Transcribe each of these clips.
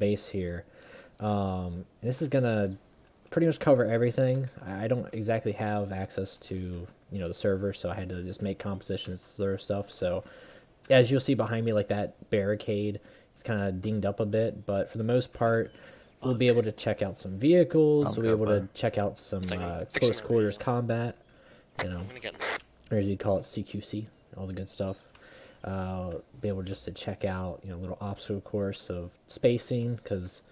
base here. This is gonna pretty much cover everything. I don't exactly have access to the server, so I had to just make compositions through stuff. So as you'll see behind me, like that barricade is kind of dinged up a bit, but for the most part, we'll be able to check out some vehicles. We'll be able to check out some close quarters combat. Or as you call it, CQC, all the good stuff. Be able just to check out a little obstacle course of spacing, because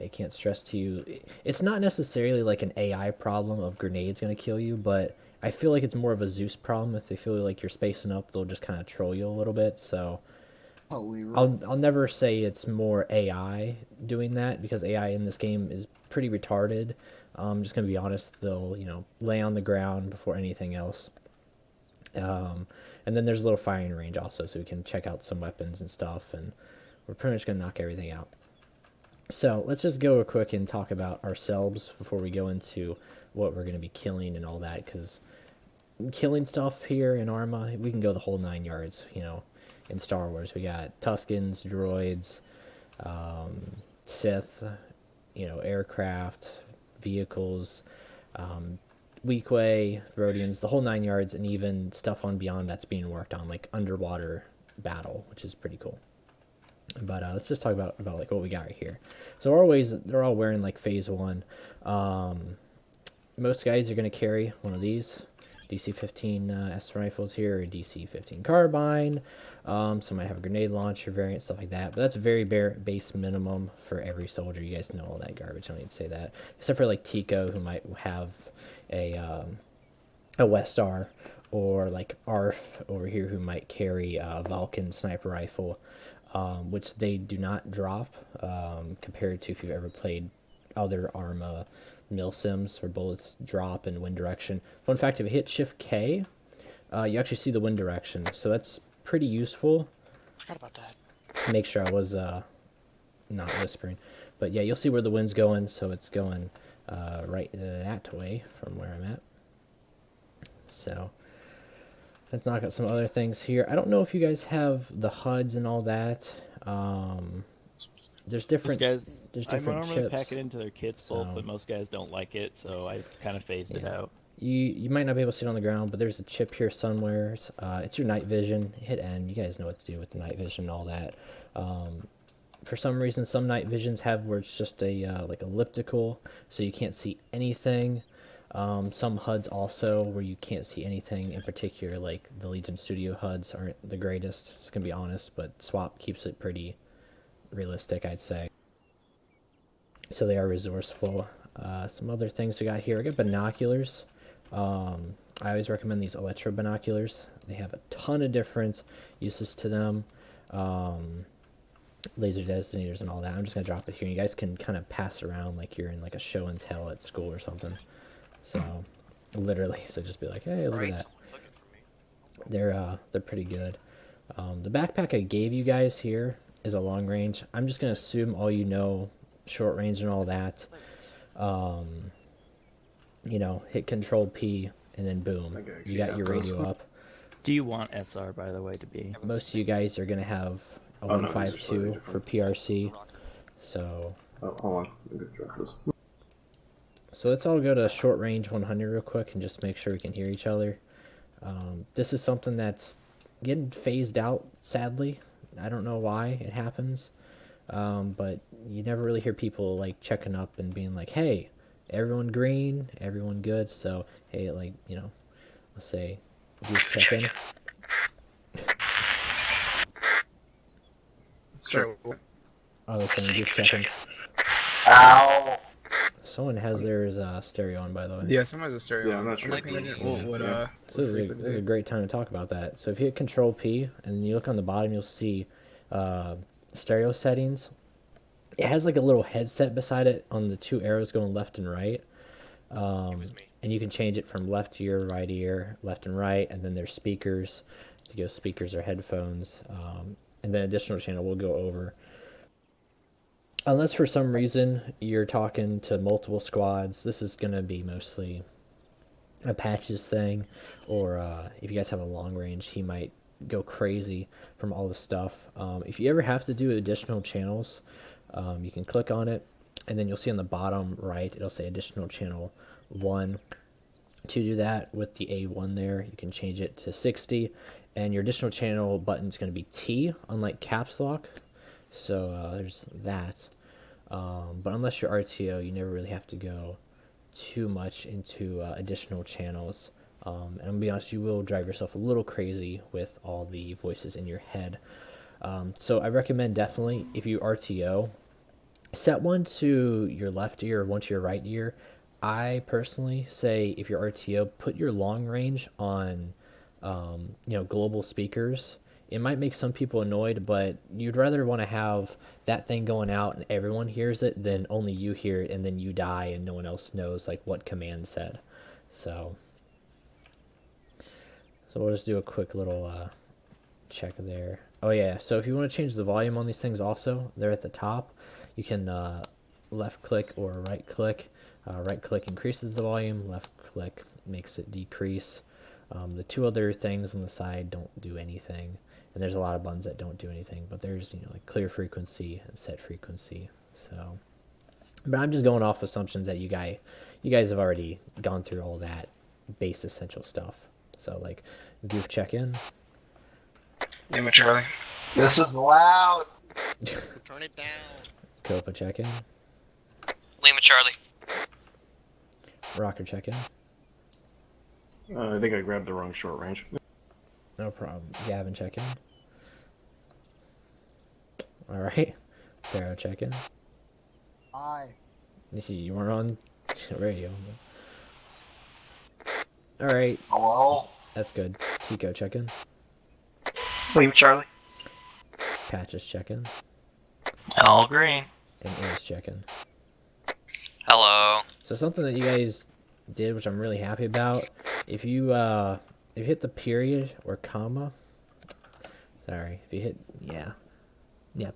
I can't stress to you, it's not necessarily like an AI problem of grenades gonna kill you, but I feel like it's more of a Zeus problem. If they feel like you're spacing up, they'll just kind of troll you a little bit. So I'll never say it's more AI doing that, because AI in this game is pretty retarded. I'm just gonna be honest. They'll lay on the ground before anything else. And then there's a little firing range also, so we can check out some weapons and stuff, and we're pretty much gonna knock everything out. So let's just go real quick and talk about ourselves before we go into what we're gonna be killing and all that, because killing stuff here in Arma, we can go the whole 9 yards. In Star Wars, we got Tuskens, droids, Sith, aircraft, vehicles, Weequay, Rhodians, the whole 9 yards, and even stuff on beyond that's being worked on, like underwater battle, which is pretty cool. But let's just talk about like what we got right here. So always, they're all wearing like phase 1. Most guys are going to carry one of these DC-15 S rifles here, or DC-15 carbine. Some might have a grenade launcher variant, stuff like that. But that's a very bare base minimum for every soldier. You guys know all that garbage. I don't need to say that. Except for like Tico, who might have a Westar, or like Arf over here, who might carry a Vulcan sniper rifle, which they do not drop compared to if you've ever played other Arma milsims, where bullets drop in wind direction. Fun fact, if you hit Shift K, you actually see the wind direction, so that's pretty useful. Forgot about that. Make sure I was not whispering. But yeah, you'll see where the wind's going, so it's going right that way from where I'm at. So let's knock out some other things here. I don't know if you guys have the HUDs and all that. There's different. There's different I normally chips. pack it into their kits full, but most guys don't like it, so I kind of phased it out. You might not be able to see it on the ground, but there's a chip here somewhere. It's your night vision. Hit N. You guys know what to do with the night vision and all that. For some reason, some night visions have where it's just a like elliptical, so you can't see anything. Some HUDs also where you can't see anything. In particular, like the Legion Studio HUDs aren't the greatest. Just gonna be honest, but Swap keeps it pretty realistic, I'd say. So they are resourceful. Some other things we got here. I got binoculars. I always recommend these electro binoculars. They have a ton of different uses to them. Laser designators and all that. I'm just gonna drop it here. You guys can kind of pass around like you're in like a show and tell at school or something. So literally, so just be like, hey, look at that. They're pretty good. The backpack I gave you guys here is a long range. I'm just gonna assume all short range and all that. Hit Control P and then boom, you got your radio up. Do you want SR, by the way, to be? Most of you guys are gonna have a 152 for PRC. So. Oh, hold on. Let me drop this. So let's all go to short range 100 real quick and just make sure we can hear each other. This is something that's getting phased out, sadly. I don't know why it happens, but you never really hear people like checking up and being like, hey, everyone green, everyone good. So, hey, like, let's say, just check in. Sure. Oh, they're saying youth checking. Ow! Someone has theirs stereo on, by the way. Yeah, someone has a stereo. Yeah, I'm not sure. So this is a great time to talk about that. So if you hit Control P and you look on the bottom, you'll see stereo settings. It has like a little headset beside it on the two arrows going left and right. And you can change it from left ear, right ear, left and right, and then there's speakers to go speakers or headphones. And then additional channel we'll go over. Unless for some reason you're talking to multiple squads, this is going to be mostly a Patch's thing, or if you guys have a long range, he might go crazy from all the stuff. If you ever have to do additional channels, You can click on it, and then you'll see on the bottom right, it'll say additional channel 1. To do that with the A1 there, you can change it to 60, and your additional channel button is going to be T, unlike caps lock. So there's that. But unless you're RTO, you never really have to go too much into additional channels. And I'm gonna be honest, you will drive yourself a little crazy with all the voices in your head. So I recommend definitely, if you RTO, set one to your left ear or one to your right ear. I personally say if you're RTO, put your long range on, global speakers. It might make some people annoyed, but you'd rather want to have that thing going out and everyone hears it than only you hear it and then you die and no one else knows like what command said. So we'll just do a quick little check there. Oh yeah, so if you want to change the volume on these things also, they're at the top. You can left click or right click. Right click increases the volume, left click makes it decrease. The two other things on the side don't do anything. And there's a lot of buttons that don't do anything, but there's, like clear frequency and set frequency. So, but I'm just going off assumptions that you guys have already gone through all that base essential stuff. So like goof check in. Lima Charlie. This is loud. Turn it down. Copa check in. Lima Charlie. Rocker check in. I think I grabbed the wrong short range. No problem. Gavin check in. All right. Barrow check in. Hi. You see, you weren't on radio. All right. Hello. That's good. Tico check in. Lima Charlie. Patches check in. All green. And Ace check in. Hello. So something that you guys did, which I'm really happy about, if you hit the period or comma, sorry, if you hit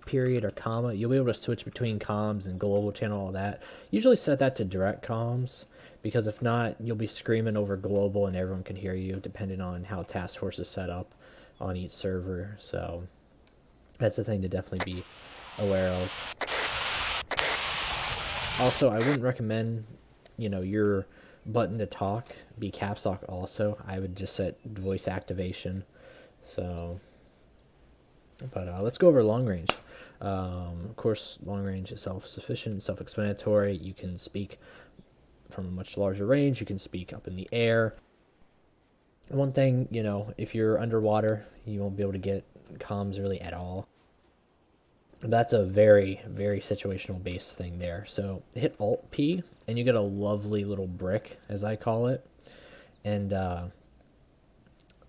period or comma, you'll be able to switch between comms and global channel, all that. Usually set that to direct comms, because if not, you'll be screaming over global and everyone can hear you, depending on how task force is set up on each server. So that's the thing to definitely be aware of. Also, I wouldn't recommend, your button to talk be caps lock also. I would just set voice activation. So, but let's go over long range. Of course, long range is self-sufficient, self-explanatory. You can speak from a much larger range. You can speak up in the air. One thing, if you're underwater, you won't be able to get comms really at all. That's a very, very situational based thing there. So hit Alt P and you get a lovely little brick, as I call it. And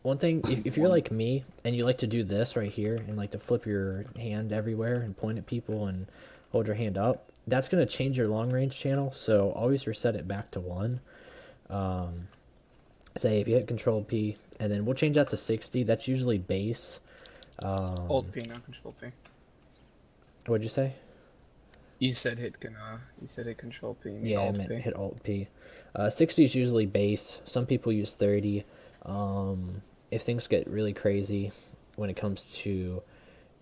one thing, if you're like me and you like to do this right here and like to flip your hand everywhere and point at people and hold your hand up, that's going to change your long range channel. So always reset it back to 1. Say if you hit Control P and then we'll change that to 60. That's usually base. Alt P, not Control P. What'd you say? You said hit Control P. Yeah, Alt I meant P. hit Alt P. 60 is usually base. Some people use 30. If things get really crazy when it comes to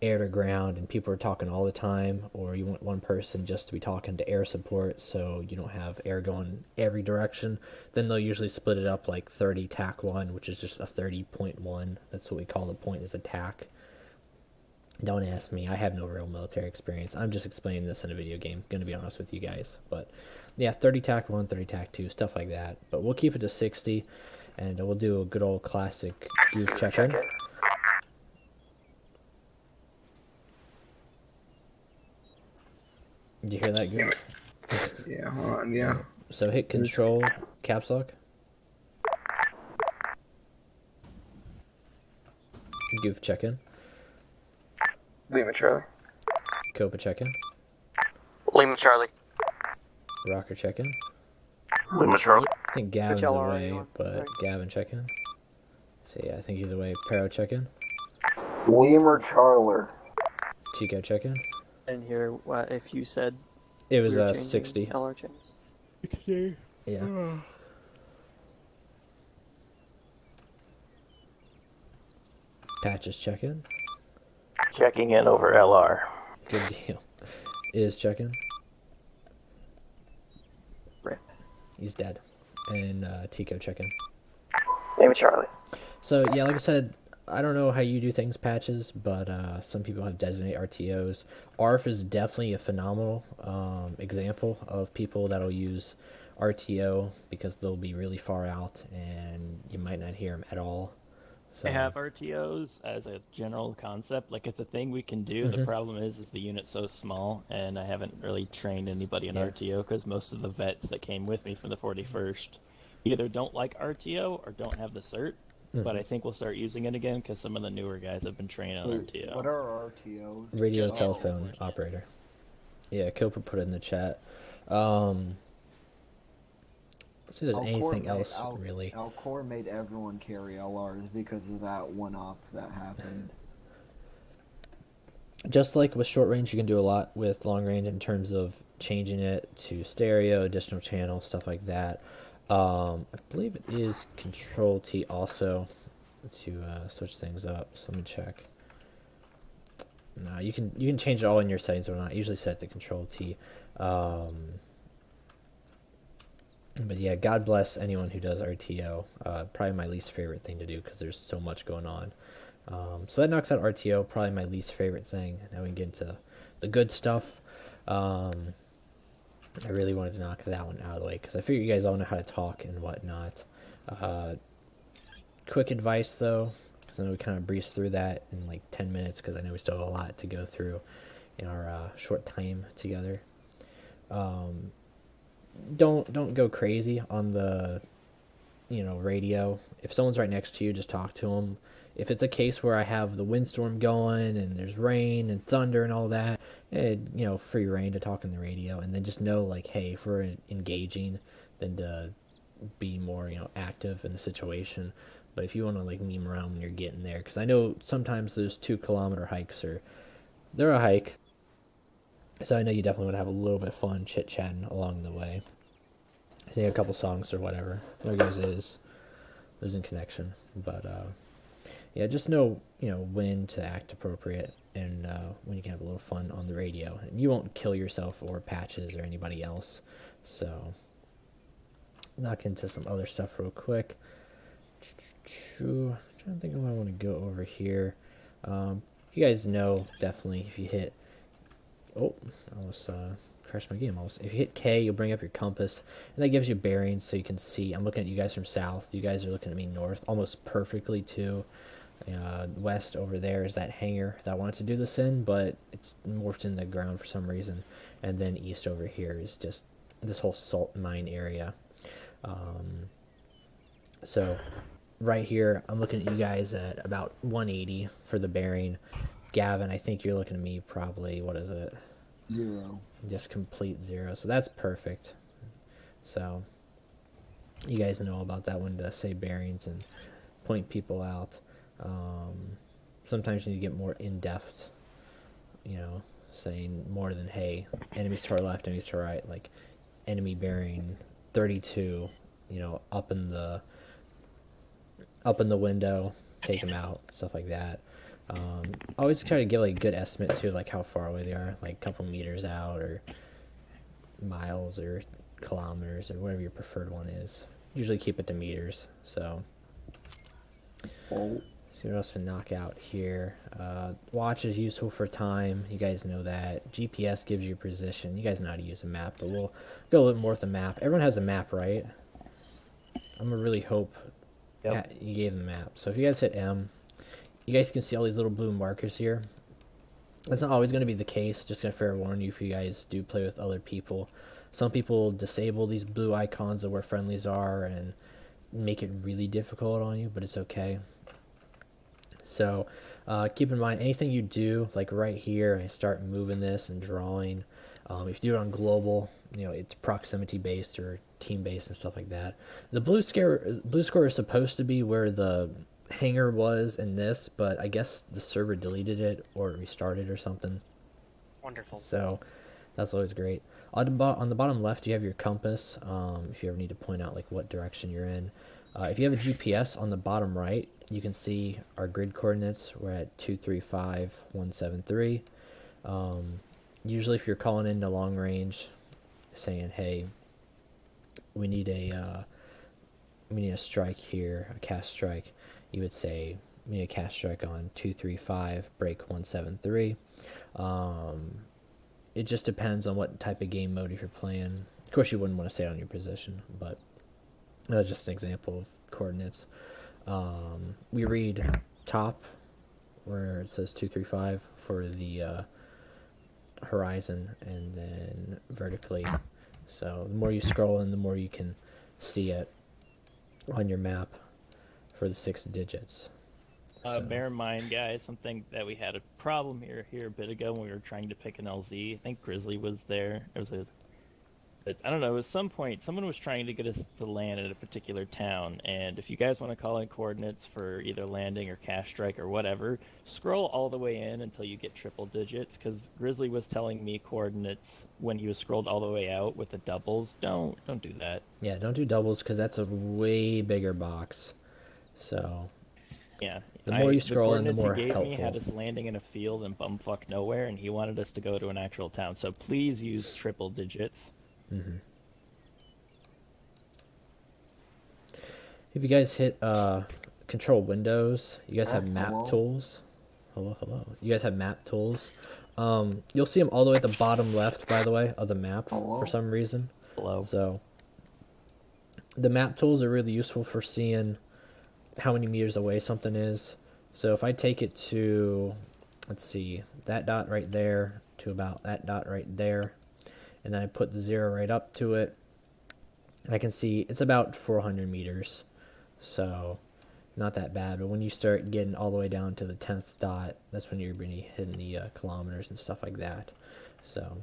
air to ground and people are talking all the time, or you want one person just to be talking to air support so you don't have air going every direction, then they'll usually split it up like 30 tac 1, which is just a 30.1. That's what we call the point, is a tac. Don't ask me. I have no real military experience. I'm just explaining this in a video game, going to be honest with you guys. But yeah, 30 tac 1, 30 tac 2, stuff like that. But we'll keep it to 60, and we'll do a good old classic goof check-in. Did you hear that, goof? Yeah, hold on, yeah. So hit Control, caps lock. Goof check-in. Lima Charlie. Copa check-in. Lima Charlie. Rocker check-in. Lima Charlie. I think Gavin's LR are away, you on? but Sorry. Gavin check-in. So yeah, I think he's away. Pero check-in. Lemur Charler. Tico check-in. And here, if you said It was we were changing 60. LR channels. Yeah. Patches check-in. Checking in over LR. Good deal. is checking. Rip. He's dead. And Tico checking. Name Charlie. So yeah, like I said, I don't know how you do things, Patches, but some people have designated RTOs. ARF is definitely a phenomenal example of people that'll use RTO because they'll be really far out and you might not hear them at all. So, I have RTOs as a general concept. Like, it's a thing we can do. The problem is the unit's so small, and I haven't really trained anybody in Yeah. RTO because most of the vets that came with me from the 41st either don't like RTO or don't have the cert. But I think we'll start using it again because some of the newer guys have been trained on RTO. What are RTOs? radio Just telephone operator. Yeah, Cooper put it in the chat. Let's see if there's anything else really. Alcor made everyone carry LRs because of that one-up that happened. Just like with short range, you can do a lot with long range in terms of changing it to stereo, additional channel, stuff like that. I believe it is Control T also to switch things up. So let me check. No, you can change it all in your settings or not. I usually set it to Control T. But yeah, God bless anyone who does RTO. Probably my least favorite thing to do because there's so much going on. So that knocks out RTO, probably my least favorite thing. Now we can get into the good stuff. I really wanted to knock that one out of the way because I figure you guys all know how to talk and whatnot. Quick advice though, because I know we kind of breezed through that in like 10 minutes because I know we still have a lot to go through in our short time together. Don't go crazy on the radio. If someone's right next to you, just talk to them. If it's a case where I have the windstorm going and there's rain and thunder and all that, free reign to talk on the radio, and then just know like, hey, if we're engaging, then to be more active in the situation. But if you want to like meme around when you're getting there, because I know sometimes those 2-kilometer hikes they're a hike. So I know you definitely want to have a little bit of fun chit-chatting along the way. Sing a couple songs or whatever. There goes is losing connection. But yeah, just know when to act appropriate and when you can have a little fun on the radio. And you won't kill yourself or Patches or anybody else. So knock into some other stuff real quick. I'm trying to think of what I want to go over here. You guys know definitely if you hit... Oh, I almost crashed my game. If you hit K, you'll bring up your compass, and that gives you bearings so you can see. I'm looking at you guys from south. You guys are looking at me north, almost perfectly too. West over there is that hangar that I wanted to do this in, but it's morphed in the ground for some reason. And then east over here is just this whole salt mine area. So right here, I'm looking at you guys at about 180 for the bearing. Gavin, I think you're looking at me probably, what is it? 0. Just complete 0. So that's perfect. So you guys know about that one to say bearings and point people out. Sometimes you need to get more in-depth, saying more than, hey, enemies to our left, enemies to our right, like enemy bearing 32, up in the window, take them out, stuff like that. Always try to give like a good estimate too, like how far away they are, like a couple meters out or miles or kilometers or whatever your preferred one is. Usually keep it to meters. So see what else to knock out here. Watch is useful for time. You guys know that. GPS gives you position. You guys know how to use a map, but we'll go a little more with the map. Everyone has a map, right? I'm gonna really hope you gave them a map. So if you guys hit M, you guys can see all these little blue markers here. That's not always going to be the case. Just going to fair warn you if you guys do play with other people. Some people disable these blue icons of where friendlies are and make it really difficult on you, but it's okay. So keep in mind, anything you do, like right here, and start moving this and drawing, if you do it on global, it's proximity based or team based and stuff like that. The blue square is supposed to be where the hangar was in this, but I guess the server deleted it or restarted or something. Wonderful. So that's always great. On the bottom left, you have your compass. If you ever need to point out like what direction you're in. If you have a GPS on the bottom right, you can see our grid coordinates. We're at 235173. usually if you're calling into long range, saying, "Hey, we need a strike here, a cast strike," you would say, "We need a cast strike on 235, break 173." It just depends on what type of game mode if you're playing. Of course, you wouldn't want to say it on your position, but that's just an example of coordinates. We read top where it says 235 for the horizon, and then vertically. So the more you scroll in, the more you can see it on your map for the 6 digits. So, Bear in mind, guys, something that we had a problem here a bit ago when we were trying to pick an LZ. I think Grizzly was there. I don't know. At some point, someone was trying to get us to land at a particular town, and if you guys want to call in coordinates for either landing or cast strike or whatever, scroll all the way in until you get triple digits, because Grizzly was telling me coordinates when he was scrolled all the way out with the doubles. Don't do that. yeah, don't do doubles because that's a way bigger box. So Yeah. the more you scroll in, the coordinates more he gave me helpful. had us landing in a field in bumfuck nowhere, and he wanted us to go to an actual town. So please use triple digits. If you guys hit control windows, you guys have map hello? tools. Hello. You guys have map tools. You'll see them all the way at the bottom left, by the way, of the map Hello? for some reason. Hello. So the map tools are really useful for seeing how many meters away something is. So if I take it to, let's see, that dot right there to about that dot right there, and then I put the 0 right up to it, I can see it's about 400 meters. So not that bad. But when you start getting all the way down to the 10th dot, that's when you're really hitting the kilometers and stuff like that. So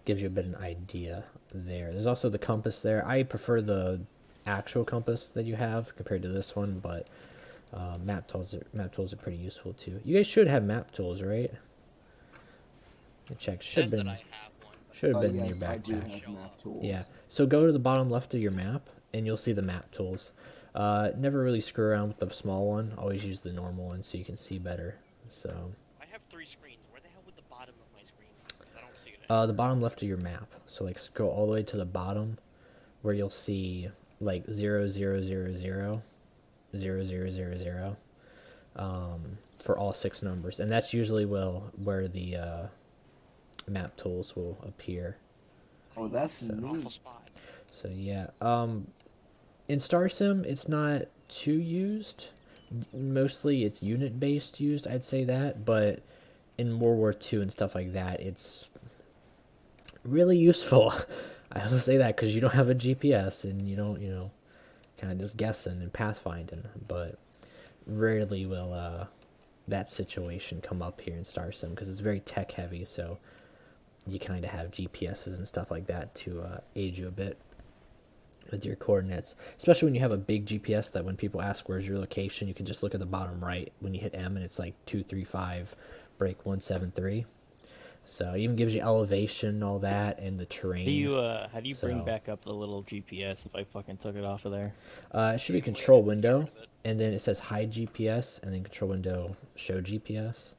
gives you a bit of an idea there. There's also the compass there. I prefer the actual compass that you have compared to this one, but map tools are pretty useful too. You guys should have map tools, right? Check. Should have been in your Yes, I do backpack. have map tools. Yeah. So go to the bottom left of your map, and you'll see the map tools. Never really screw around with the small one. Always use the normal one so you can see better. So I have 3 screens. Where the hell would the bottom of my screen be? 'Cause I don't see it. the bottom left of your map. So like scroll all the way to the bottom, where you'll see like 0, 0, 0, 0, 0, 0, 0, 0, for all 6 numbers, and that's usually where the map tools will appear. Oh, that's Awful neat. spot. So yeah, in Starsim, it's not too used. Mostly it's unit based used, I'd say that, but in World War II and stuff like that, it's really useful. I will say that because you don't have a GPS and you don't, kind of just guessing and pathfinding, but rarely will that situation come up here in Starsim because it's very tech heavy, so you kind of have GPSs and stuff like that to aid you a bit with your coordinates, especially when you have a big GPS that when people ask where's your location, you can just look at the bottom right when you hit M and it's like 235 break 173. So it even gives you elevation, all that, and the terrain. How do you bring So- back up the little GPS if I fucking took it off of there? It should be control window, and then it says hide GPS, and then control window show GPS.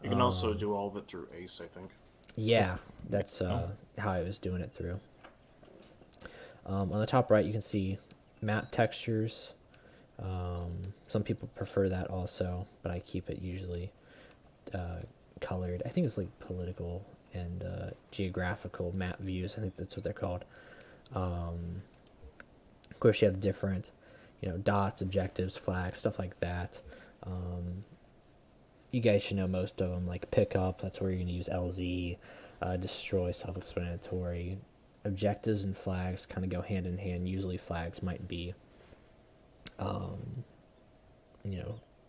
You can also do all of it through Ace, I think. Yeah, that's how I was doing it through. On the top right, you can see map textures. Some people prefer that also, but I keep it usually colored. I think it's like political and geographical map views. I think that's what they're called. Of course, you have different, dots, objectives, flags, stuff like that. You guys should know most of them, like pickup. That's where you're going to use LZ. Destroy, self-explanatory. Objectives and flags kind of go hand in hand. Usually flags might be,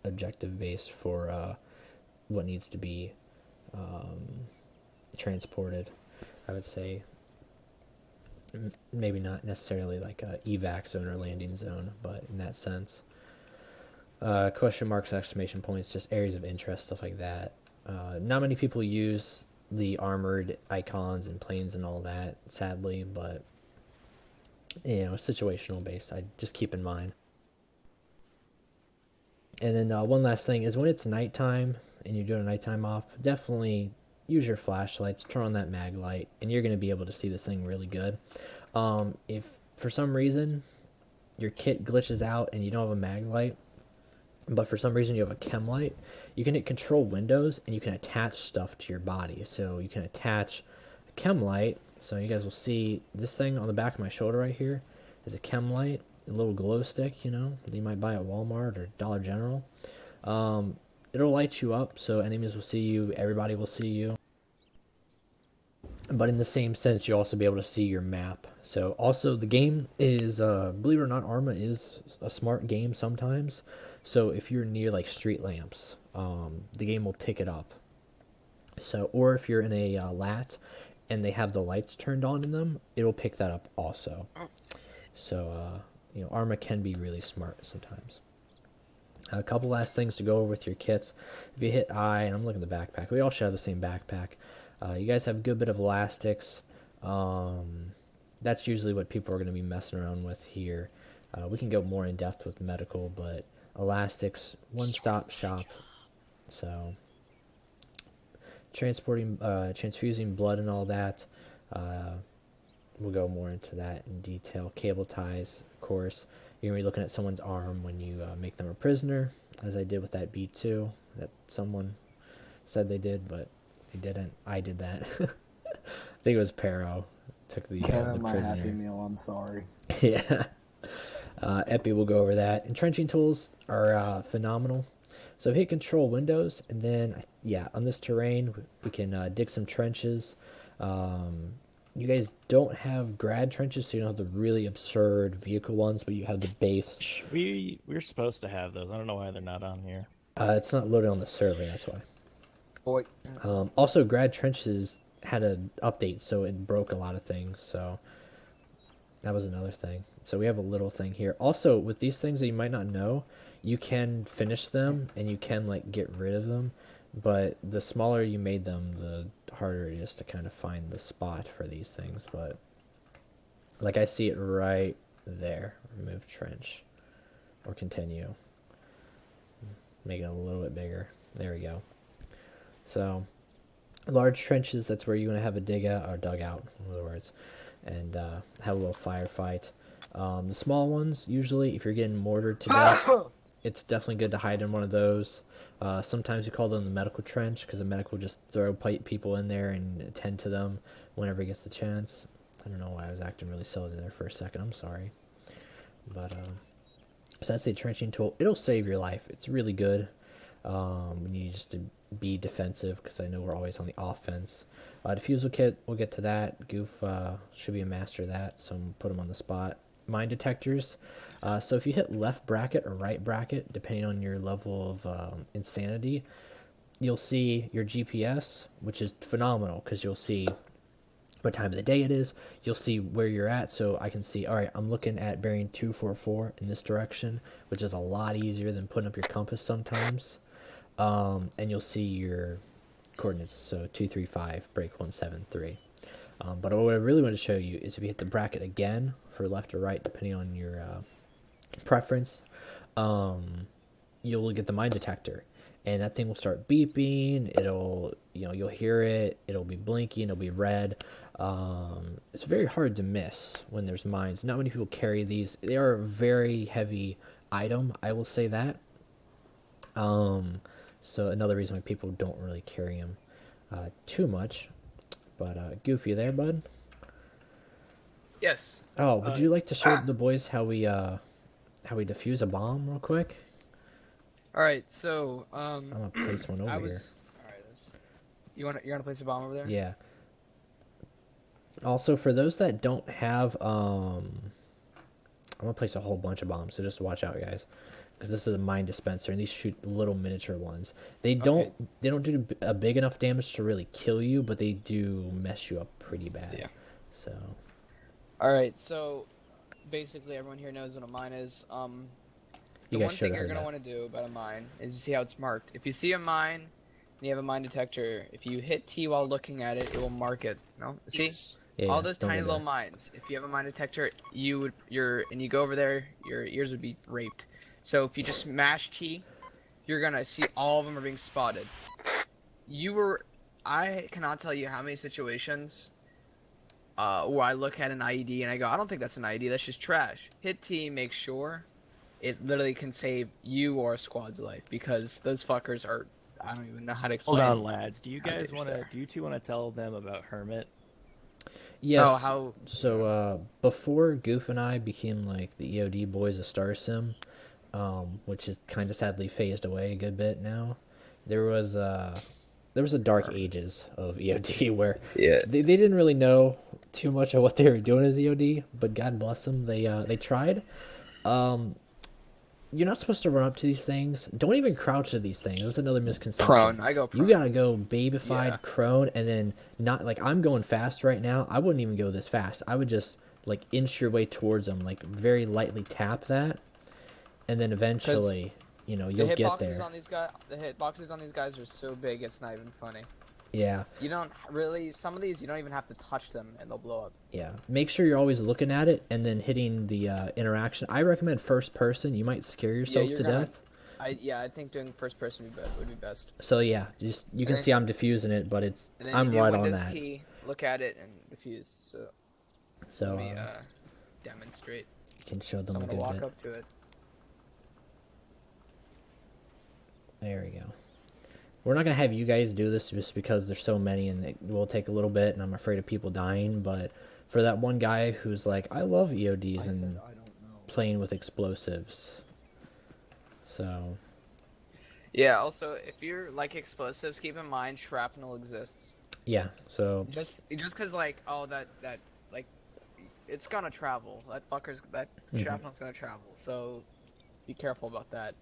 objective based for what needs to be transported. I would say maybe not necessarily like a evac zone or landing zone, but in that sense. Question marks, exclamation points, just areas of interest, stuff like that. Not many people use the armored icons and planes and all that, sadly, but situational based. I just keep in mind. And then one last thing is when it's nighttime and you're doing a nighttime off, definitely use your flashlights, turn on that mag light, and you're going to be able to see this thing really good. If for some reason your kit glitches out and you don't have a mag light, but for some reason you have a chem light, you can hit Control Windows and you can attach stuff to your body. So you can attach a chem light. So you guys will see this thing on the back of my shoulder right here is a chem light, a little glow stick, you know, that you might buy at Walmart or Dollar General. It'll light you up so enemies will see you, everybody will see you. But in the same sense, you'll also be able to see your map. So also the game is, believe it or not, Arma is a smart game sometimes. So if you're near like street lamps, the game will pick it up. So, or if you're in a lat and they have the lights turned on in them, it'll pick that up also. So, you know, Arma can be really smart sometimes. A couple last things to go over with your kits. If you hit I, and I'm looking at the backpack, we all should have the same backpack. You guys have a good bit of elastics. That's usually what people are going to be messing around with here. We can go more in depth with medical, but elastics, one-stop shop. So transfusing blood and all that. We'll go more into that in detail. Cable ties, of course. You're going to be looking at someone's arm when you make them a prisoner, as I did with that B2 that someone said they did, but they didn't. I did that. I think it was Pero. Took the my prisoner. Happy Meal, I'm sorry. Yeah. Epi will go over that. Entrenching tools are phenomenal. So if you hit Control Windows, and then, yeah, on this terrain, we can dig some trenches. You guys don't have grad trenches, so you don't have the really absurd vehicle ones, but you have the base. We're supposed to have those. I don't know why they're not on here. It's not loaded on the server, that's why. Boy, Also, grad trenches had an update, so it broke a lot of things, so that was another thing. So we have a little thing here. Also, with these things that you might not know, you can finish them and you can like get rid of them, but the smaller you made them, the harder it is to kind of find the spot for these things. But like I see it right there. Remove trench or continue. Make it a little bit bigger. There we go. So large trenches, that's where you're going to have a dugout, in other words, and have a little firefight. The small ones, usually, if you're getting mortared to death, it's definitely good to hide in one of those. Sometimes we call them the medical trench, because the medical will just throw people in there and attend to them whenever he gets the chance. I don't know why I was acting really silly there for a second. I'm sorry. But, so that's the entrenching tool. It'll save your life. It's really good. We need just to be defensive, because I know we're always on the offense. Diffusal kit, we'll get to that. Goof should be a master of that, so I'm going to put him on the spot. Mine detectors. So if you hit left bracket or right bracket, depending on your level of insanity, you'll see your GPS, which is phenomenal, because you'll see what time of the day it is. You'll see where you're at, so I can see, all right, I'm looking at bearing 244 in this direction, which is a lot easier than putting up your compass sometimes. And you'll see your coordinates, so 235, break 173. But what I really want to show you is if you hit the bracket again for left or right, depending on your preference, you'll get the mine detector, and that thing will start beeping. It'll, you'll hear it. It'll be blinking. It'll be red. It's very hard to miss when there's mines. Not many people carry these. They are a very heavy item, I will say that. So another reason why people don't really carry them too much. But Goofy there, bud? Yes. Oh, would you like to show the boys how we defuse a bomb real quick? All right. So I'm gonna place one over here. All right. You're gonna place a bomb over there? Yeah. Also, for those that don't have, I'm gonna place a whole bunch of bombs, so just watch out, guys, because this is a mine dispenser, and these shoot little miniature ones. They don't do a big enough damage to really kill you, but they do mess you up pretty bad. Yeah. So. All right. So basically, everyone here knows what a mine is. The one thing you're gonna want to do about a mine is see how it's marked. If you see a mine and you have a mine detector, if you hit T while looking at it, it will mark it. No, see. Yeah, all those tiny little mines. If you have a mine detector, and you go over there, your ears would be raped. So if you just mash T, you're gonna see all of them are being spotted. You were I cannot tell you how many situations where I look at an IED and I go, I don't think that's an IED. That's just trash. Hit T, make sure it literally can save you or a squad's life because those fuckers are. I don't even know how to Hold explain. on, lads. Do you how guys dangerous want they to? are. Do you two want to tell them about Hermit? Yes. Oh, how? So before Goof and I became like the EOD boys of Starsim, which is kind of sadly phased away a good bit now, there was a dark ages of EOD where Yeah. they didn't really know too much of what they were doing as EOD, but God bless them, they tried. You're not supposed to run up to these things. Don't even crouch to these things. That's another misconception. Prone. I go prone. You gotta go babyfied Yeah. crone, and then not like I'm going fast right now. I wouldn't even go this fast. I would just like inch your way towards them, like very lightly tap that, and then eventually, you'll The get hitboxes there. on these guys, the hitboxes on these guys are so big, it's not even funny. Yeah, You don't really. Some of these, you don't even have to touch them, and they'll blow up. yeah. Make sure you're always looking at it and then hitting the interaction. I recommend first person. You might scare yourself you're to gonna- death. I think doing first person would be best. So yeah, just you can then- see I'm diffusing it, but it's And then I'm you do right on Windows that. key, look at it, and diffuse. So So let me demonstrate. can show So them I'm a gonna good walk bit. up to it. There we go. We're not gonna have you guys do this just because there's so many and it will take a little bit, and I'm afraid of people dying. But for that one guy who's like, I love EODs and I don't know. playing with explosives. So Yeah. Also, if you're like explosives, keep in mind shrapnel exists. yeah, so Just because like that like it's gonna travel. That shrapnel's gonna travel. So be careful about that.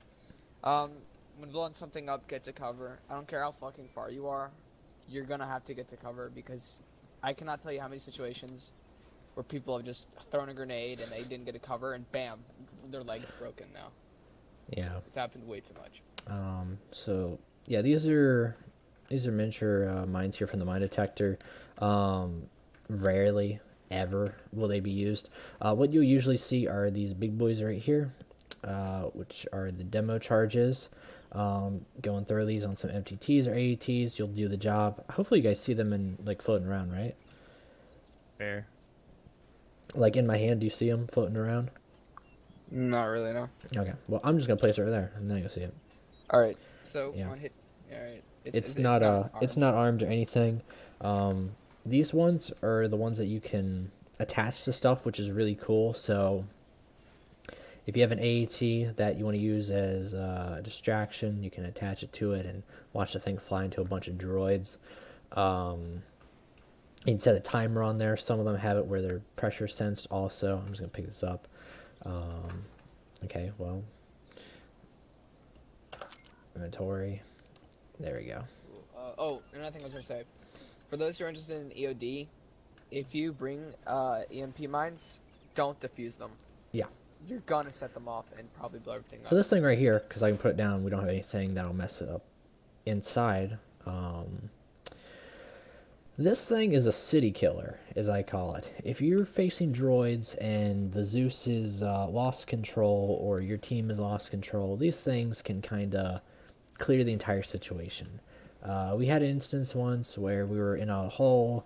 When blowing something up, get to cover. I don't care how fucking far you are, you're gonna have to get to cover because I cannot tell you how many situations where people have just thrown a grenade and they didn't get a cover and bam, their leg's broken now. yeah. It's happened way too much. So yeah, these are miniature mines here from the mine detector. Rarely ever will they be used. What you'll usually see are these big boys right here, which are the demo charges. Going through these on some MTTs or AETs, you'll do the job. Hopefully you guys see them in like floating around, right? Fair. Like in my hand, do you see them floating around? Not really, no. Okay, well I'm just gonna place it right there, and then you'll see it. All right. So Yeah. on hit. All right. It's not armed. armed or anything. These ones are the ones that you can attach to stuff, which is really cool. So if you have an AET that you want to use as a distraction, you can attach it to it and watch the thing fly into a bunch of droids. You can set a timer on there. Some of them have it where they're pressure sensed also. I'm just going to pick this up. Okay, well. Inventory. There we go. Another thing I was gonna say, for those who are interested in EOD, if you bring EMP mines, don't defuse them. Yeah. You're gonna set them off and probably blow everything up. So this thing right here, because I can put it down, we don't have anything that'll mess it up inside. This thing is a city killer, as I call it. If you're facing droids and the Zeus is lost control or your team is lost control, these things can kind of clear the entire situation. We had an instance once where we were in a hole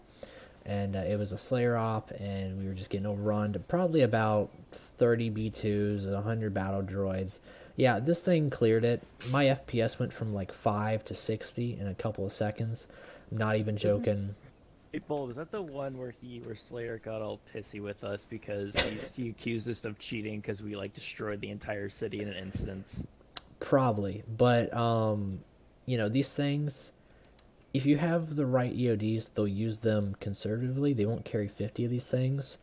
and it was a Slayer op and we were just getting overrun to probably about 30 B2s, 100 battle droids. Yeah, this thing cleared it. My FPS went from like 5 to 60 in a couple of seconds. I'm not even joking. Hey, Bulb, is that the one where Slayer got all pissy with us because he accused us of cheating because we like destroyed the entire city in an instance? Probably, but these things, if you have the right EODs, they'll use them conservatively. They won't carry 50 of these things.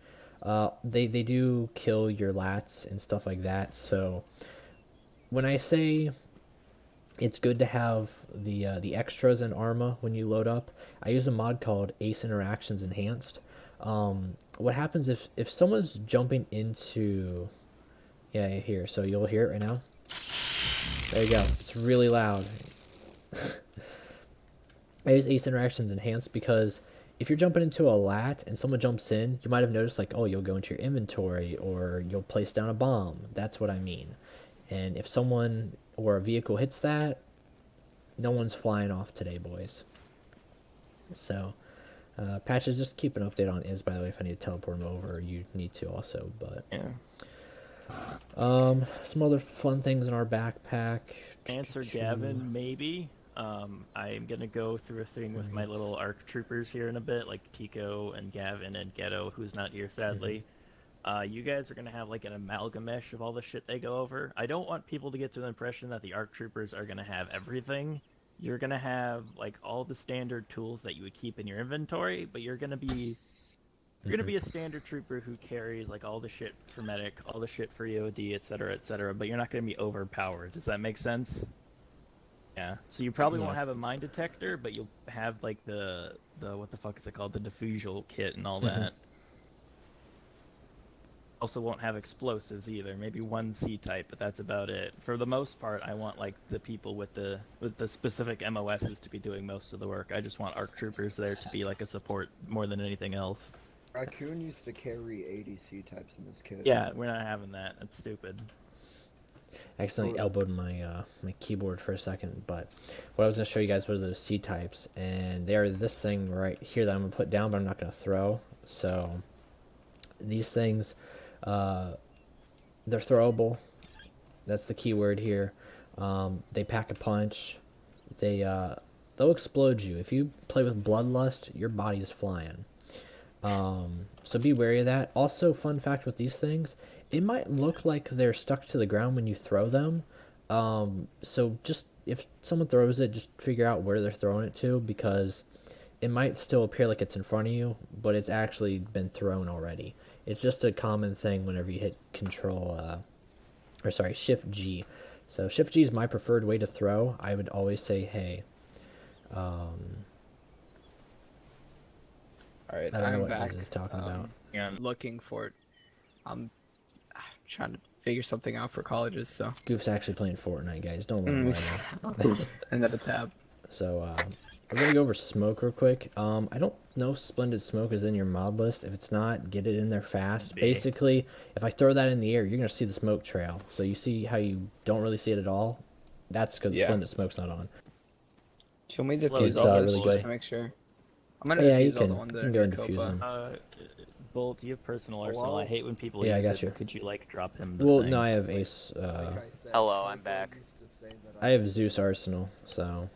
They do kill your lats and stuff like that. So when I say it's good to have the extras in Arma when you load up, I use a mod called Ace Interactions Enhanced. What happens if someone's jumping into here, so you'll hear it right now. There you go. It's really loud. I use Ace Interactions Enhanced because if you're jumping into a lat and someone jumps in, you might have noticed like, oh, you'll go into your inventory or you'll place down a bomb. That's what I mean. And if someone or a vehicle hits that, no one's flying off today, boys. So, Patches, just keep an update on Is, by the way, if I need to teleport him over, you need to also, but... Yeah. Some other fun things in our backpack. Answer Gavin, maybe. I'm gonna go through a thing with my little ARC troopers here in a bit, like Tico and Gavin and Ghetto, who's not here sadly. You guys are gonna have like an amalgamesh of all the shit they go over. I don't want people to get to the impression that the ARC troopers are gonna have everything. You're gonna have like all the standard tools that you would keep in your inventory, but you're gonna be a standard trooper who carries like all the shit for medic, all the shit for EOD, etc., but you're not gonna be overpowered. Does that make sense? Yeah. So you probably won't have a mine detector, but you'll have like the what the fuck is it called? The diffusal kit and all that. Also won't have explosives either. Maybe one C-type, but that's about it. For the most part, I want like the people with the specific MOSs to be doing most of the work. I just want ARC troopers there to be like a support more than anything else. Raccoon used to carry ADC types in his kit. Yeah, we're not having that. That's stupid. I accidentally elbowed my my keyboard for a second, but what I was going to show you guys were those C-types, and they are this thing right here that I'm going to put down, but I'm not going to throw. So these things, they're throwable. That's the key word here. They pack a punch. They'll explode you. If you play with Bloodlust, your body's flying. So be wary of that. Also, fun fact with these things, it might look like they're stuck to the ground when you throw them. So just, if someone throws it, just figure out where they're throwing it to, because it might still appear like it's in front of you, but it's actually been thrown already. It's just a common thing whenever you hit Shift G. So Shift G is my preferred way to throw. I would always say, hey, Alright, I don't know I'm what back. Liz is talking about. Yeah. Looking for it. I'm trying to figure something out for colleges, so. Goof's actually playing Fortnite, guys. Don't let him lie. Another tab. So, we're going to go over smoke real quick. I don't know if Splendid Smoke is in your mod list. If it's not, get it in there fast. Basically, if I throw that in the air, you're going to see the smoke trail. So you see how you don't really see it at all? That's because Splendid Smoke's not on. Show me the It's all really just good. to make sure. I'm gonna Yeah, you defuse all can, the ones that go are and near defuse Copa. them. Bolt, do you have personal arsenal? Hello? I hate when people Yeah, I use got it. you. Could you like drop him the Well, thing? no, I have Ace. Hello, I'm back. I have Zeus Arsenal, so...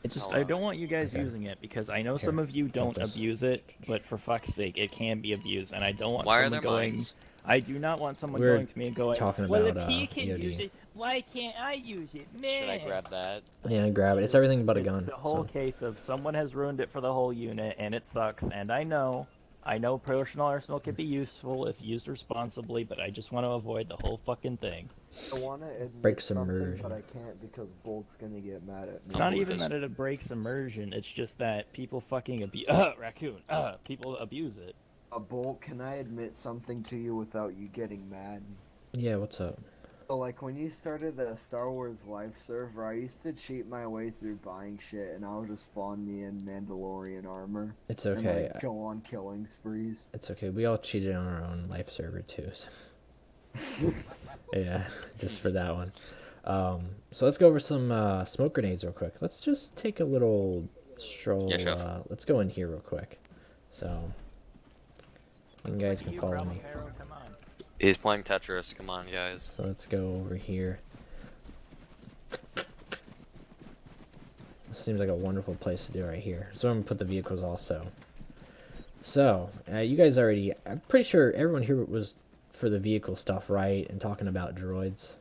It just, Hello. I don't want you guys Okay. using it because I know Here, some of you don't this. abuse it, but for fuck's sake, it can be abused, and I don't want Why are someone there going. mines? I do not want someone We're going to me and going. talking well, about, if he can EOD. use it, why can't I use it, man? Should I grab that? Yeah, grab it. It's everything but a It's gun. the whole So. case of someone has ruined it for the whole unit, and it sucks. And I know personal arsenal can be useful if used responsibly, but I just want to avoid the whole fucking thing. I want to admit Break something, submersion. but I can't because Bolt's gonna get mad at me. It's not with even this. that it breaks immersion. It's just that people fucking abuse. Raccoon. People abuse it. Bolt, can I admit something to you without you getting mad? Yeah, what's up? So, like, when you started the Star Wars Life server, I used to cheat my way through buying shit, and I would just spawn me in Mandalorian armor. It's And, okay. like, go on killing sprees. It's okay. We all cheated on our own life server, too. So. Yeah, just for that one. So let's go over some smoke grenades real quick. Let's just take a little stroll. Yeah, sure. Let's go in here real quick. So you guys can follow me. Come on. He's playing Tetris. Come on, guys. So let's go over here. This seems like a wonderful place to do right here. So I'm gonna put the vehicles also. So you guys already, I'm pretty sure everyone here was for the vehicle stuff, right? And talking about droids.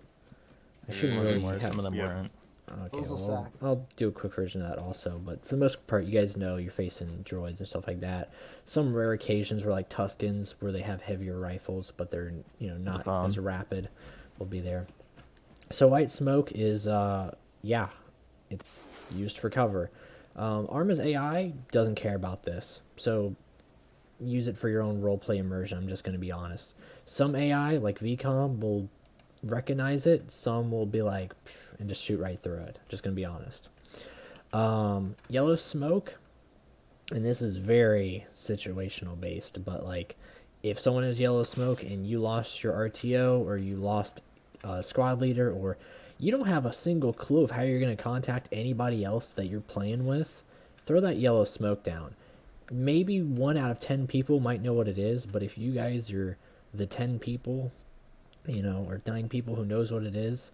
I shouldn't really Where have. some of them Yeah. weren't. Okay, Those will well, sack. I'll do a quick version of that also, but for the most part, you guys know you're facing droids and stuff like that. Some rare occasions were like Tuscans, where they have heavier rifles, but they're not Fun. as rapid, will be there. So white smoke is yeah, it's used for cover. Arma's AI doesn't care about this, so use it for your own roleplay immersion. I'm just going to be honest. Some AI like VCOM will recognize it, some will be like "Pff," and just shoot right through it. Just gonna be honest. Yellow smoke, and this is very situational based, but like if someone has yellow smoke and you lost your RTO or you lost a squad leader or you don't have a single clue of how you're going to contact anybody else that you're playing with, throw that yellow smoke down. Maybe 1 out of 10 people might know what it is, but if you guys are the 10 people, or 9 people who knows what it is,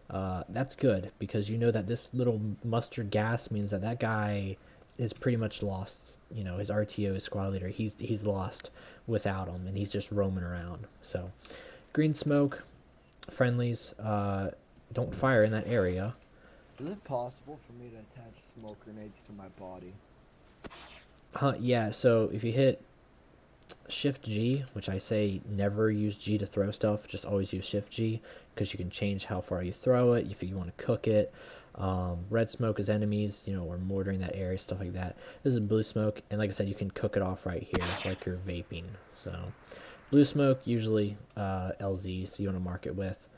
that's good, because you know that this little mustard gas means that guy is pretty much lost. His RTO, his squad leader, he's lost without him, and he's just roaming around. So, green smoke, friendlies, don't fire in that area. Is it possible for me to attach smoke grenades to my body? Yeah, so if you hit Shift G, which I say never use G to throw stuff, just always use Shift G, because you can change how far you throw it if you want to cook it. Red smoke is enemies, or mortaring that area, stuff like that. This is blue smoke, and like I said, you can cook it off right here, like you're vaping. So, blue smoke, usually LZ, so you want to mark it with.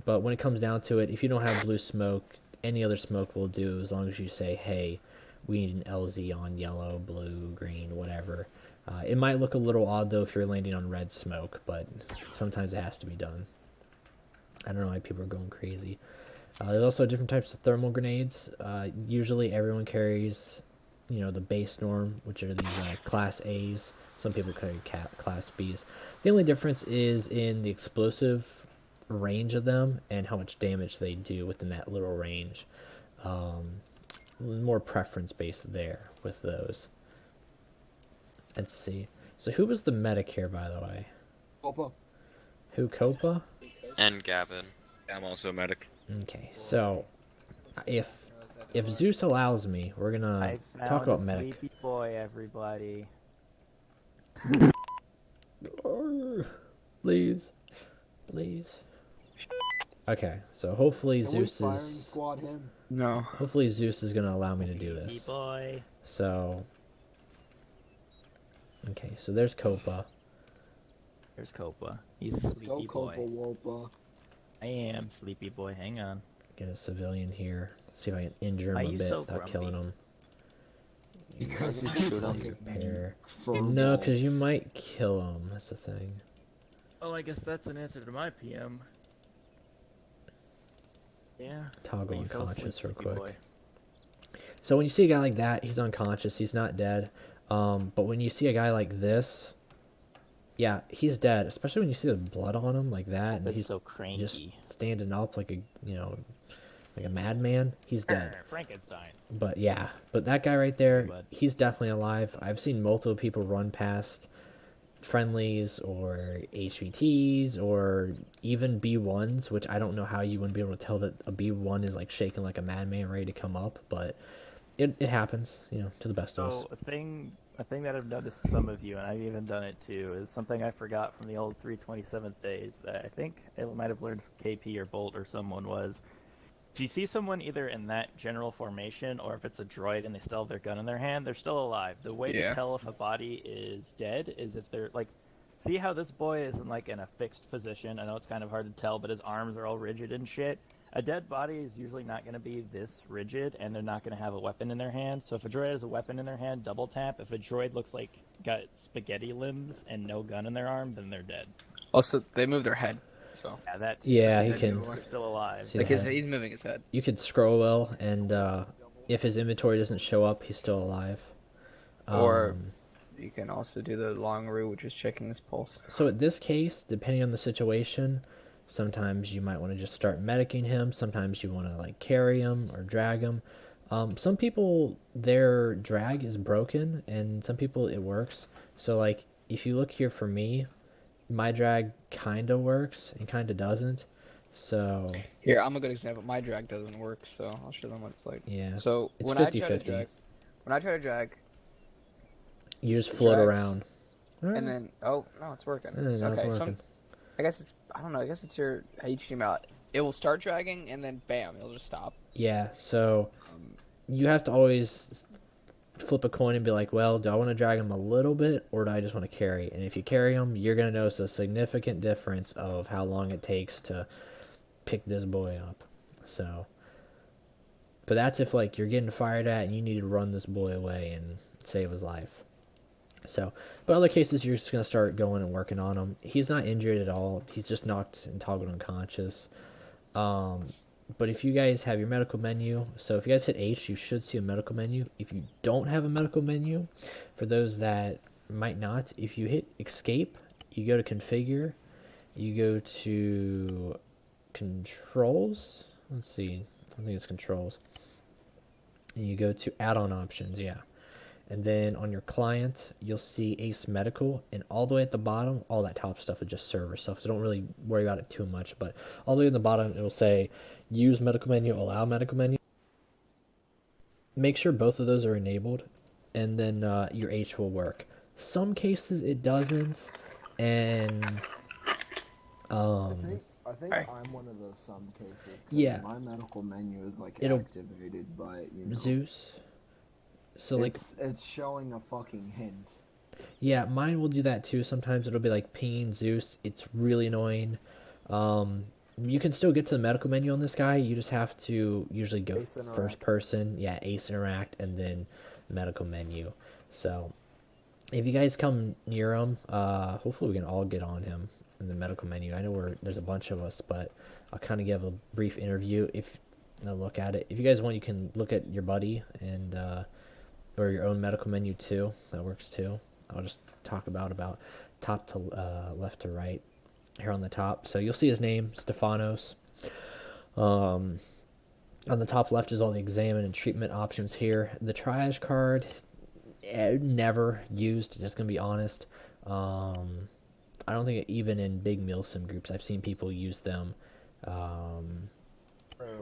But when it comes down to it, if you don't have blue smoke, any other smoke will do, as long as you say, hey, we need an LZ on yellow, blue, green, whatever. It might look a little odd, though, if you're landing on red smoke, but sometimes it has to be done. I don't know why people are going crazy. There's also different types of thermal grenades. Usually everyone carries, the base norm, which are these Class A's. Some people carry Class B's. The only difference is in the explosive range of them and how much damage they do within that little range. More preference based there with those. Let's see. So who was the medic here, by the way? Copa. Who, Copa? And Gavin. I'm also a medic. Okay, so if Zeus allows me, we're gonna talk about medic. Sleepy boy, everybody. Please. Okay, so hopefully Can Zeus we firing is. squad him? No. Hopefully Zeus is gonna allow me to do Sleepy this. boy. So. Okay, so there's Copa. There's Copa. He's a Go sleepy Copa boy. Wopa. I am sleepy boy. Hang on. Get a civilian here. See if I can injure Why him a you bit so without grumpy? killing him. Because it's Shoot him. Repair. fucking No, furball. because you might kill him. That's the thing. Oh, I guess that's an answer to my PM. Yeah. Toggle You fell unconscious real asleep, sleepy quick. boy. So when you see a guy like that, he's unconscious. He's not dead. But when you see a guy like this, yeah, he's dead. Especially when you see the blood on him like that, and That's he's so cranky. just standing up like like a madman. He's dead. Frankenstein. But yeah, but that guy right there, But- he's definitely alive. I've seen multiple people run past friendlies or HVTs or even B1s, which I don't know how you wouldn't be able to tell that a B1 is like shaking like a madman ready to come up, but it happens, to the best of us. So a thing that I've noticed some of you, and I've even done it too, is something I forgot from the old 327th days that I think I might have learned from KP or Bolt or someone was, if you see someone either in that general formation or if it's a droid and they still have their gun in their hand, they're still alive. The way Yeah. to tell if a body is dead is if they're like, see how this boy is in a fixed position. I know it's kind of hard to tell, but his arms are all rigid and shit. A dead body is usually not going to be this rigid, and they're not going to have a weapon in their hand. So if a droid has a weapon in their hand, double tap. If a droid looks like got spaghetti limbs and no gun in their arm, then they're dead. Also, they move their head. So Yeah, that. Yeah, he that's can. They're still alive. See like the head. he's moving his head. You could scroll well, and if his inventory doesn't show up, he's still alive. Or you can also do the long route, which is checking his pulse. So in this case, depending on the situation, sometimes you might want to just start medicing him. Sometimes you want to like carry him or drag him. Some people, their drag is broken, and some people it works. So like if you look here for me, my drag kind of works and kind of doesn't. So Here, I'm a good example. My drag doesn't work, so I'll show them what it's like. yeah, So it's when 50-50. I try to drag, You just float drags, around. and then no, it's working. now it's Okay, working. I guess it's I guess it's your HTML. It will start dragging, and then bam, it'll just stop. Yeah, so you have to always flip a coin and be like, well, do I want to drag him a little bit or do I just want to carry? And if you carry him, you're going to notice a significant difference of how long it takes to pick this boy up. So, but that's if like you're getting fired at and you need to run this boy away and save his life. So, but other cases, you're just going to start going and working on him. He's not injured at all. He's just knocked and toggled unconscious. But if you guys have your medical menu, so if you guys hit H, you should see a medical menu. If you don't have a medical menu, for those that might not, if you hit escape, you go to configure, you go to controls. Let's see, I think it's controls. And you go to add-on options, yeah. And then on your client, you'll see Ace Medical, and all the way at the bottom, all that top stuff is just server stuff, so don't really worry about it too much. But all the way at the bottom, it'll say use medical menu, allow medical menu. Make sure both of those are enabled, and then your H will work. Some cases it doesn't, and I think I'm one of those some cases. 'Cause yeah, my medical menu is like it'll activated, but you know, Zeus. So like it's showing a fucking hint. yeah, mine will do that too. Sometimes it'll be like pinging Zeus. It's really annoying. You can still get to the medical menu on this guy. You just have to usually go Ace Interact. first person. Yeah, Ace Interact and then medical menu. So if you guys come near him, hopefully we can all get on him in the medical menu. I know there's a bunch of us, but I'll kind of give a brief interview if a look at it. If you guys want, you can look at your buddy and or your own medical menu too. That works too. I'll just talk about top to left to right here on the top. So you'll see his name, Stefanos. On the top left is all the examine and treatment options here. The triage card, never used, just gonna be honest. I don't think even in big milsim groups I've seen people use them.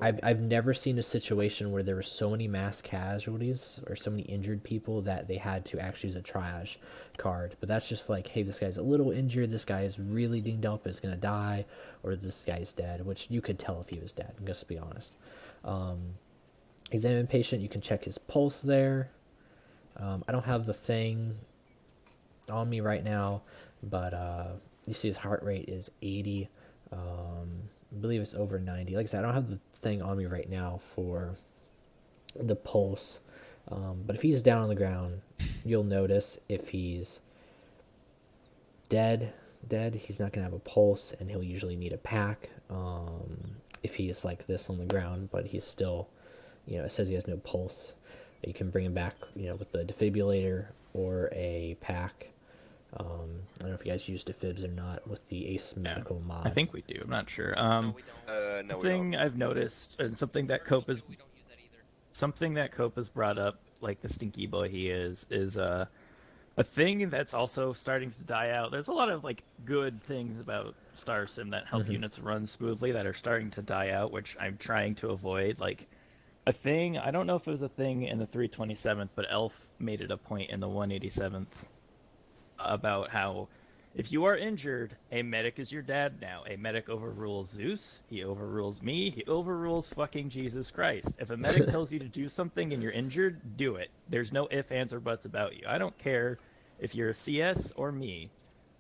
I've never seen a situation where there were so many mass casualties or so many injured people that they had to actually use a triage card. But that's just like, hey, this guy's a little injured, this guy is really dinged up, is gonna die, or this guy's dead, which you could tell if he was dead, just to be honest. Examine patient, you can check his pulse there. I don't have the thing on me right now, but you see his heart rate is 80. I believe it's over 90. Like I said, I don't have the thing on me right now for the pulse. But if he's down on the ground, you'll notice if he's dead, he's not going to have a pulse, and he'll usually need a pack. If he's like this on the ground, but he's still, it says he has no pulse, you can bring him back, with the defibrillator or a pack. I don't know if you guys use defibs or not with the Ace Medical mod. I think we do. I'm not sure. No, we don't. No, thing I've noticed, and something that Cope has, We don't use that either. something that Cope has brought up, like the stinky boy he is a thing that's also starting to die out. There's a lot of like good things about Starsim that help units run smoothly that are starting to die out, which I'm trying to avoid. Like a thing, I don't know if it was a thing in the 327th, but Elf made it a point in the 187th about how if you are injured, a medic is your dad now. A medic overrules Zeus, he overrules me, he overrules fucking Jesus Christ. If a medic tells you to do something and you're injured, do it. There's no ifs, ands, or buts about you. I don't care if you're a CS or me.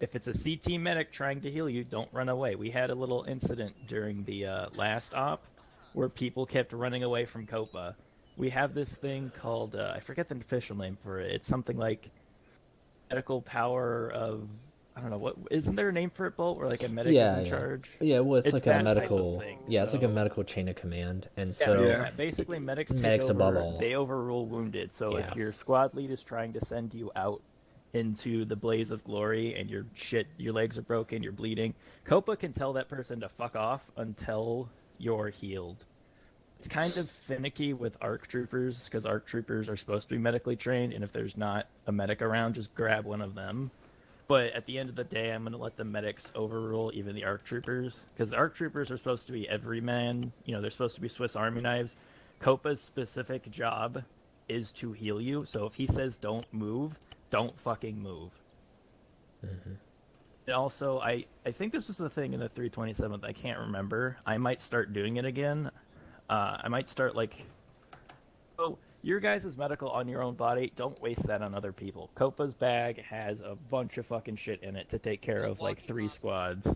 If it's a CT medic trying to heal you, don't run away. We had a little incident during the last op where people kept running away from Copa. We have this thing called, I forget the official name for it. It's something like medical power of, I don't know, what isn't there a name for it, Bolt, where like a medic is in charge? Yeah, well, it's like a that type of medical thing, it's like a so- medical chain of command, and so Yeah, basically medics take medics above over, all. they overrule wounded. So Yeah. if your squad lead is trying to send you out into the blaze of glory and your legs are broken, you're bleeding, Copa can tell that person to fuck off until you're healed. It's kind of finicky with ARC troopers, because ARC troopers are supposed to be medically trained, and if there's not a medic around, just grab one of them. But at the end of the day, I'm going to let the medics overrule even the ARC troopers, because the ARC troopers are supposed to be everyman. They're supposed to be Swiss Army knives. Copa's specific job is to heal you, so if he says don't move, don't fucking move. And also, I think this was the thing in the 327th, I can't remember. I might start doing it again. I might start your guys' medical on your own body, don't waste that on other people. Copa's bag has a bunch of fucking shit in it to take care of like 3 squads.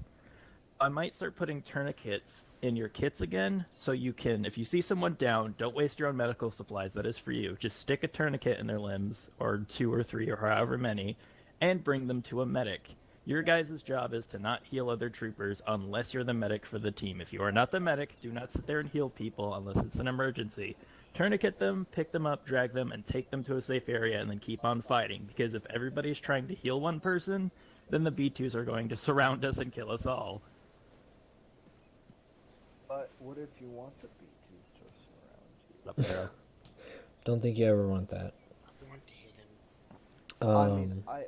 I might start putting tourniquets in your kits again, so you can, if you see someone down, don't waste your own medical supplies, that is for you. Just stick a tourniquet in their limbs, or 2 or 3 or however many, and bring them to a medic. Your guys' job is to not heal other troopers unless you're the medic for the team. If you are not the medic, do not sit there and heal people unless it's an emergency. Tourniquet them, pick them up, drag them, and take them to a safe area, and then keep on fighting. Because if everybody's trying to heal one person, then the B2s are going to surround us and kill us all. But what if you want the B2s to surround you? Up there. Don't think you ever want that. I want to hit him. I mean, I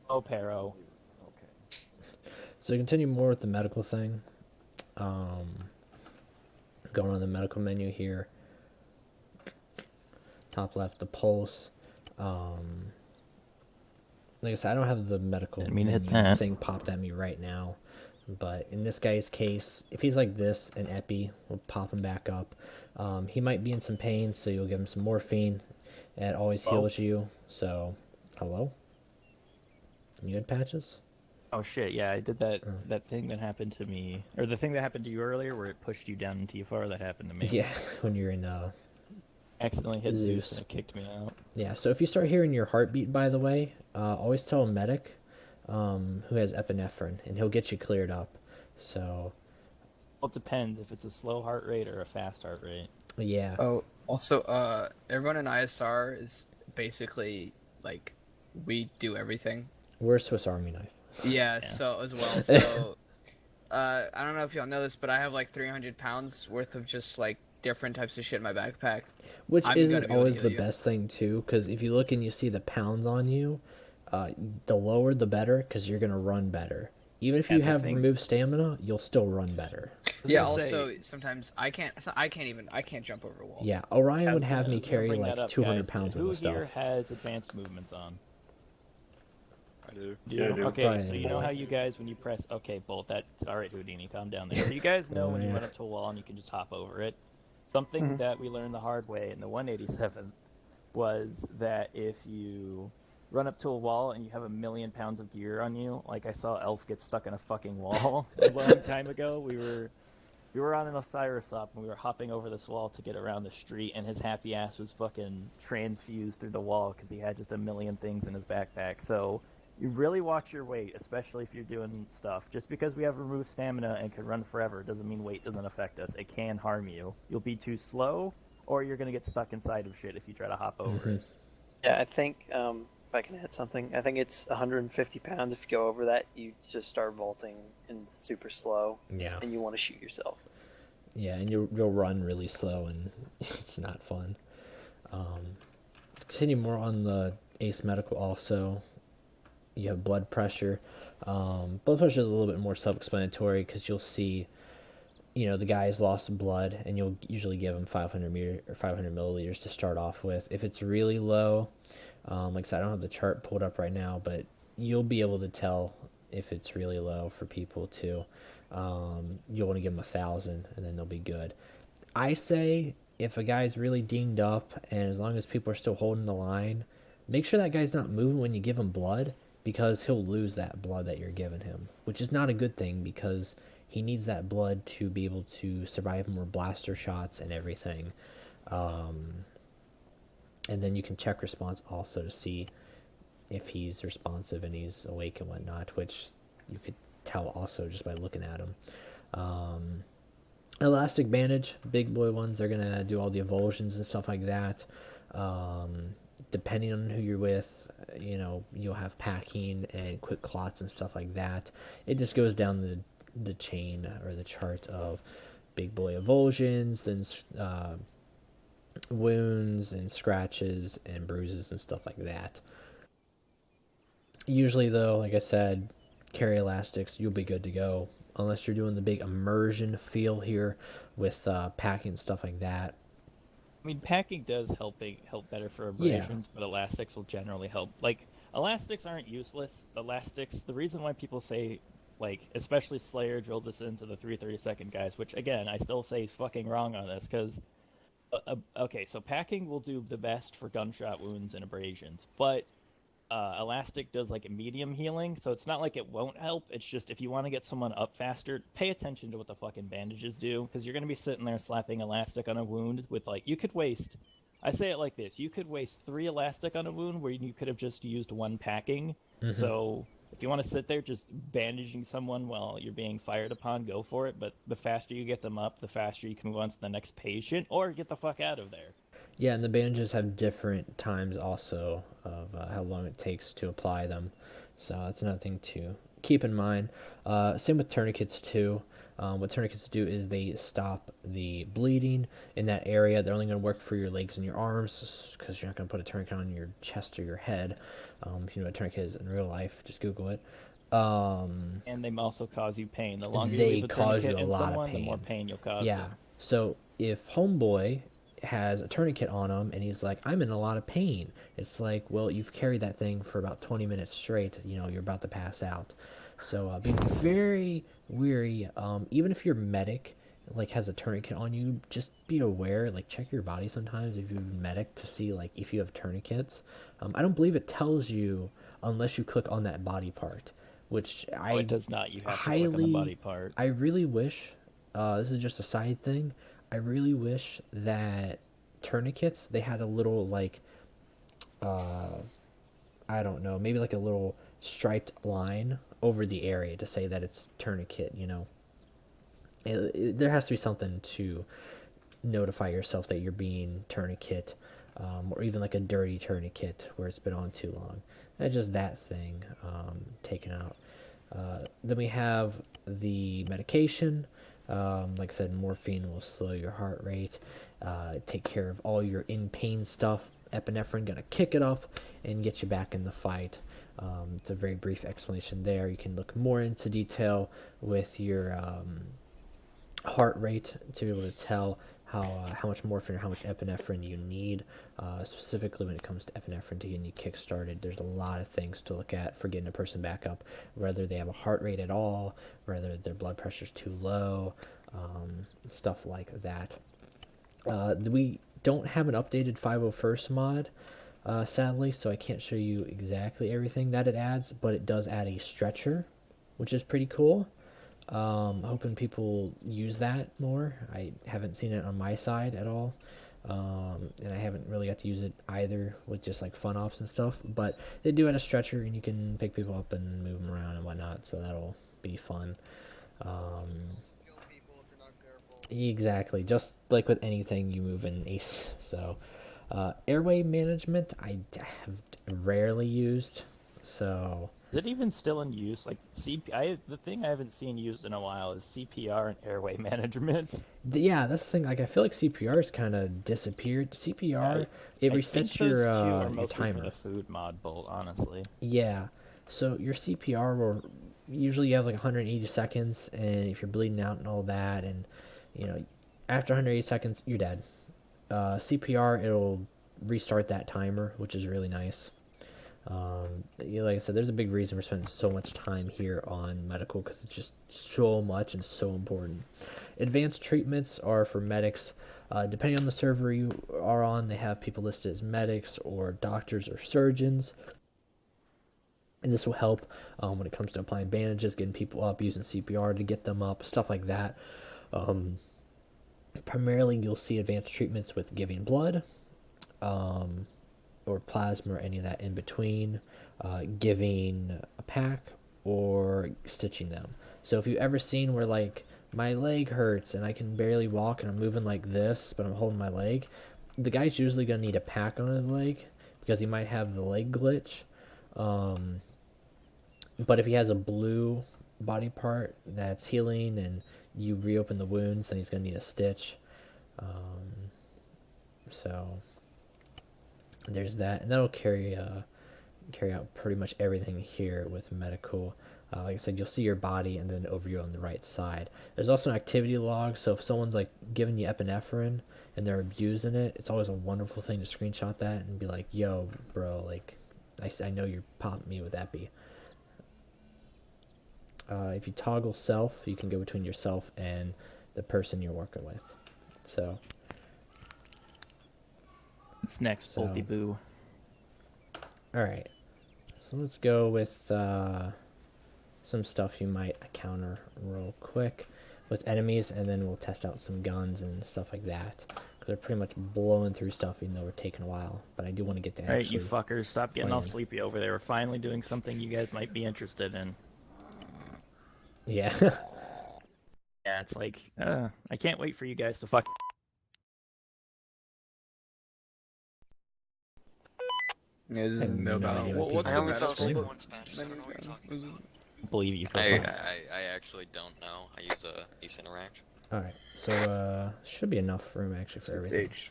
Oh, Pero. Okay. So to continue more with the medical thing, going on the medical menu here, top left, the pulse. Like I said, I don't have the medical Didn't mean to hit menu that. thing popped at me right now, but in this guy's case, if he's like this, an epi will pop him back up. He might be in some pain, so you'll give him some morphine. It always heals you. So, hello? You had patches? Oh shit, yeah, I did that thing that happened to me, or the thing that happened to you earlier where it pushed you down in TFR, that happened to me. Yeah, when you're in Accidentally hit Zeus. Zeus and it kicked me out. Yeah, so if you start hearing your heartbeat, by the way, always tell a medic who has epinephrine, and he'll get you cleared up. So, Well, it depends if it's a slow heart rate or a fast heart rate. yeah. Oh, also, everyone in ISR is basically like we do everything. We're a Swiss Army knife. Yeah, Yeah. so as well. So, I don't know if y'all know this, but I have like 300 pounds worth of just like different types of shit in my backpack. Which I'm gonna isn't be able to always heal the you. best thing, too, because if you look and you see the pounds on you, the lower the better, because you're going to run better. Even if you Yeah, the have thing- removed stamina, you'll still run better. Yeah. gonna say- Also, sometimes I can't jump over a wall. Yeah, Orion would I was have gonna- me I was gonna carry bring that like up, 200 guys. pounds Who worth of here stuff. has advanced movements on? I do. Yeah, I do. Okay, Brian, so you know boy. how you guys, when you press... Okay, Bolt, that's... Alright, Houdini, calm down there. So you guys know when you Yeah. run up to a wall and you can just hop over it. Something that we learned the hard way in the 187th was that if you run up to a wall and you have 1,000,000 pounds of gear on you, like I saw Elf get stuck in a fucking wall a long time ago. We were on an Osiris op and we were hopping over this wall to get around the street, and his happy ass was fucking transfused through the wall because he had just 1,000,000 things in his backpack. So you really watch your weight, especially if you're doing stuff. Just because we have removed stamina and can run forever doesn't mean weight doesn't affect us. It can harm you. You'll be too slow, or you're gonna get stuck inside of shit if you try to hop over it. Yeah, I think if I can add something, I think it's 150 pounds. If you go over that, you just start vaulting and it's super slow, Yeah. and you want to shoot yourself. Yeah, and you'll run really slow, and it's not fun. Continue more on the Ace Medical also. You have blood pressure. Blood pressure is a little bit more self-explanatory because you'll see, the guy's lost blood, and you'll usually give him 500 milliliters to start off with. If it's really low, like I said, I don't have the chart pulled up right now, but you'll be able to tell if it's really low for people too. You'll want to give them 1,000, and then they'll be good. I say if a guy's really dinged up, and as long as people are still holding the line, make sure that guy's not moving when you give him blood, because he'll lose that blood that you're giving him, which is not a good thing because he needs that blood to be able to survive more blaster shots and everything. And then you can check response also to see if he's responsive and he's awake and whatnot, which you could tell also just by looking at him. Elastic bandage, big boy ones, they're going to do all the evulsions and stuff like that. Depending on who you're with, you'll have packing and quick clots and stuff like that. It just goes down the chain or the chart of big boy evulsions, then wounds and scratches and bruises and stuff like that. Usually, though, like I said, carry elastics, you'll be good to go. Unless you're doing the big immersion feel here with packing and stuff like that. I mean, packing does help better for abrasions, but elastics will generally help. Like, elastics aren't useless. Elastics, the reason why people say, like, especially Slayer drilled this into the 332nd guys, which, again, I still say is fucking wrong on this, because, okay, so packing will do the best for gunshot wounds and abrasions, but elastic does, like, a medium healing, so it's not like it won't help. It's just if you want to get someone up faster, pay attention to what the fucking bandages do, because you're going to be sitting there slapping elastic on a wound with, like, you could waste, I say it like this, you could waste 3 elastic on a wound where you could have just used 1 packing. So if you want to sit there just bandaging someone while you're being fired upon, go for it. But the faster you get them up, the faster you can move on to the next patient or get the fuck out of there. Yeah, and the bandages have different times also of how long it takes to apply them. So that's another thing to keep in mind. Same with tourniquets too. What tourniquets do is they stop the bleeding in that area. They're only going to work for your legs and your arms because you're not going to put a tourniquet on your chest or your head. If you know what a tourniquet is in real life, just Google it. And they also cause you pain. The longer you They leave a cause you tourniquet a in lot of someone, the pain. more pain you'll cause Yeah. them. So if homeboy has a tourniquet on him and he's like, I'm in a lot of pain, it's like, well, you've carried that thing for about 20 minutes straight. You know, you're about to pass out. So be very wary. Even if your medic like has a tourniquet on you, just be aware. Like check your body sometimes if you're medic to see like if you have tourniquets. I don't believe it tells you unless you click on that body part, which Oh, it does not. You have to click on the body part. I really wish, this is just a side thing, I really wish that tourniquets, they had a little, like, I don't know, maybe like a little striped line over the area to say that it's tourniquet, you know? There has to be something to notify yourself that you're being tourniquet, or even like a dirty tourniquet where it's been on too long. And just that thing taken out. Then we have the medication. Like I said, morphine will slow your heart rate, take care of all your in-pain stuff. Epinephrine gonna kick it up and get you back in the fight. It's a very brief explanation there. You can look more into detail with your heart rate to be able to tell how much morphine or how much epinephrine you need, specifically when it comes to epinephrine to getting you kick-started. There's a lot of things to look at for getting a person back up, whether they have a heart rate at all, whether their blood pressure's too low, stuff like that. We don't have an updated 501st mod, sadly, so I can't show you exactly everything that it adds, but it does add a stretcher, which is pretty cool. Hoping people use that more. I haven't seen it on my side at all, and I haven't really got to use it either with just like fun ops and stuff, but they do add a stretcher and you can pick people up and move them around and whatnot, so that'll be fun. Exactly, just like with anything you move in Ace. So airway management I have rarely used, so Is it even still in use? Like the thing I haven't seen used in a while is CPR and airway management. yeah, that's the thing. Like I feel like CPR's kind of disappeared. CPR, it I resets think those your two are your mostly timer. for the food mod bolt, honestly. Yeah, so your CPR will usually you have like 180 seconds, and if you're bleeding out and all that, and you know after 180 seconds you're dead. CPR, it'll restart that timer, which is really nice. Like I said, there's a big reason we're spending so much time here on medical because it's just so much and so important. Advanced treatments are for medics. Depending on the server you are on, they have people listed as medics or doctors or surgeons. And this will help when it comes to applying bandages, getting people up, using CPR to get them up, stuff like that. Primarily, you'll see advanced treatments with giving blood, or plasma or any of that in between, giving a pack, or stitching them. So if you've ever seen where like my leg hurts and I can barely walk and I'm moving like this, but I'm holding my leg, the guy's usually going to need a pack on his leg because he might have the leg glitch. But if he has a blue body part that's healing and you reopen the wounds, then he's going to need a stitch. So there's that, and that'll carry out pretty much everything here with medical. Like I said, you'll see your body and then overview on the right side. There's also an activity log, so if someone's like giving you epinephrine and they're abusing it, it's always a wonderful thing to screenshot that and be like, yo bro, like I know you're popping me with epi. If you toggle self, you can go between yourself and the person you're working with. So It's next, So- Bolty Boo. alright, so let's go with some stuff you might encounter real quick with enemies, and then we'll test out some guns and stuff like that, because They're pretty much blowing through stuff, even though we're taking a while. But I do want to get to All right, actually. you fuckers, stop getting all plan. sleepy over there. We're finally doing something you guys might be interested in. Yeah. Yeah, it's like, I can't wait for you guys to fuck. Yeah, this I is have no mobile. idea What- what what's I people the only are fell battlefield asleep doing. once, Patch, so I don't know what you're talking about. Believe you. I actually don't know. I use a Ace Interact. Alright, so should be enough room actually for It's everything. H.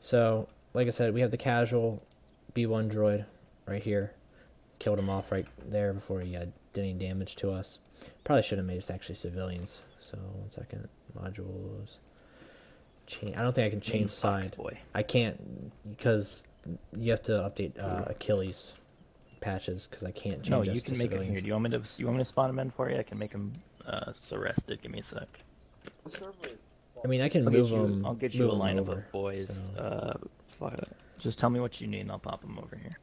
So, like I said, we have the casual B1 droid right here. Killed him off right there before he did any damage to us. Probably should have made us actually civilians. So, 1 second. Modules. I don't think I can change side. Boy. I can't because you have to update Achilles patches because I can't change No, us you to can make him civilians. here. Do you want me to spawn him in for you? I can make him arrested. Give me a sec. I mean, I can I'll move get you, them. I'll get you a line over, of boys. So. Fuck it. Just tell me what you need and I'll pop them over here.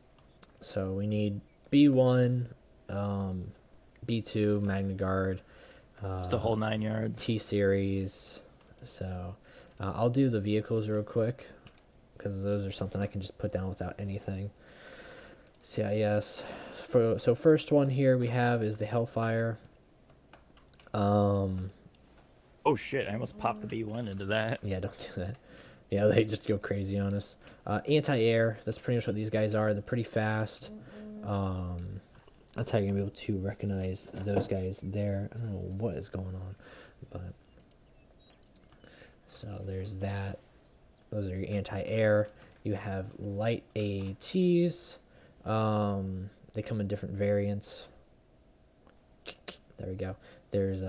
So we need B1, B2, Magna Guard, Just the whole 9 yards. T series. So I'll do the vehicles real quick because those are something I can just put down without anything. CIS. So first one here we have is the Hellfire. Oh shit, I almost popped the B1 into that. Yeah, don't do that. Yeah, they just go crazy on us. Anti-air, that's pretty much what these guys are. They're pretty fast. That's how you're going to be able to recognize those guys there. I don't know what is going on, but... So there's that. Those are your anti-air. You have light AATs. They come in different variants. There we go. There's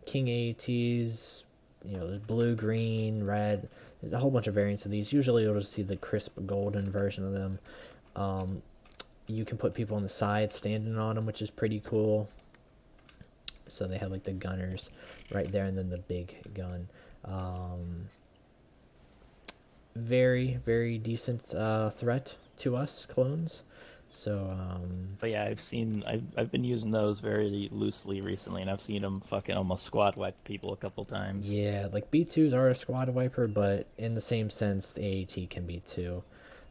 King AATs. You know, there's blue, green, red. There's a whole bunch of variants of these. Usually you'll just see the crisp golden version of them. You can put people on the side standing on them, which is pretty cool. So they have like the gunners right there and then the big gun. Very, very decent threat to us clones. So But yeah, I've been using those very loosely recently, and I've seen them fucking almost squad wipe people a couple times. yeah, like B2s are a squad wiper, but in the same sense, the AAT can be too.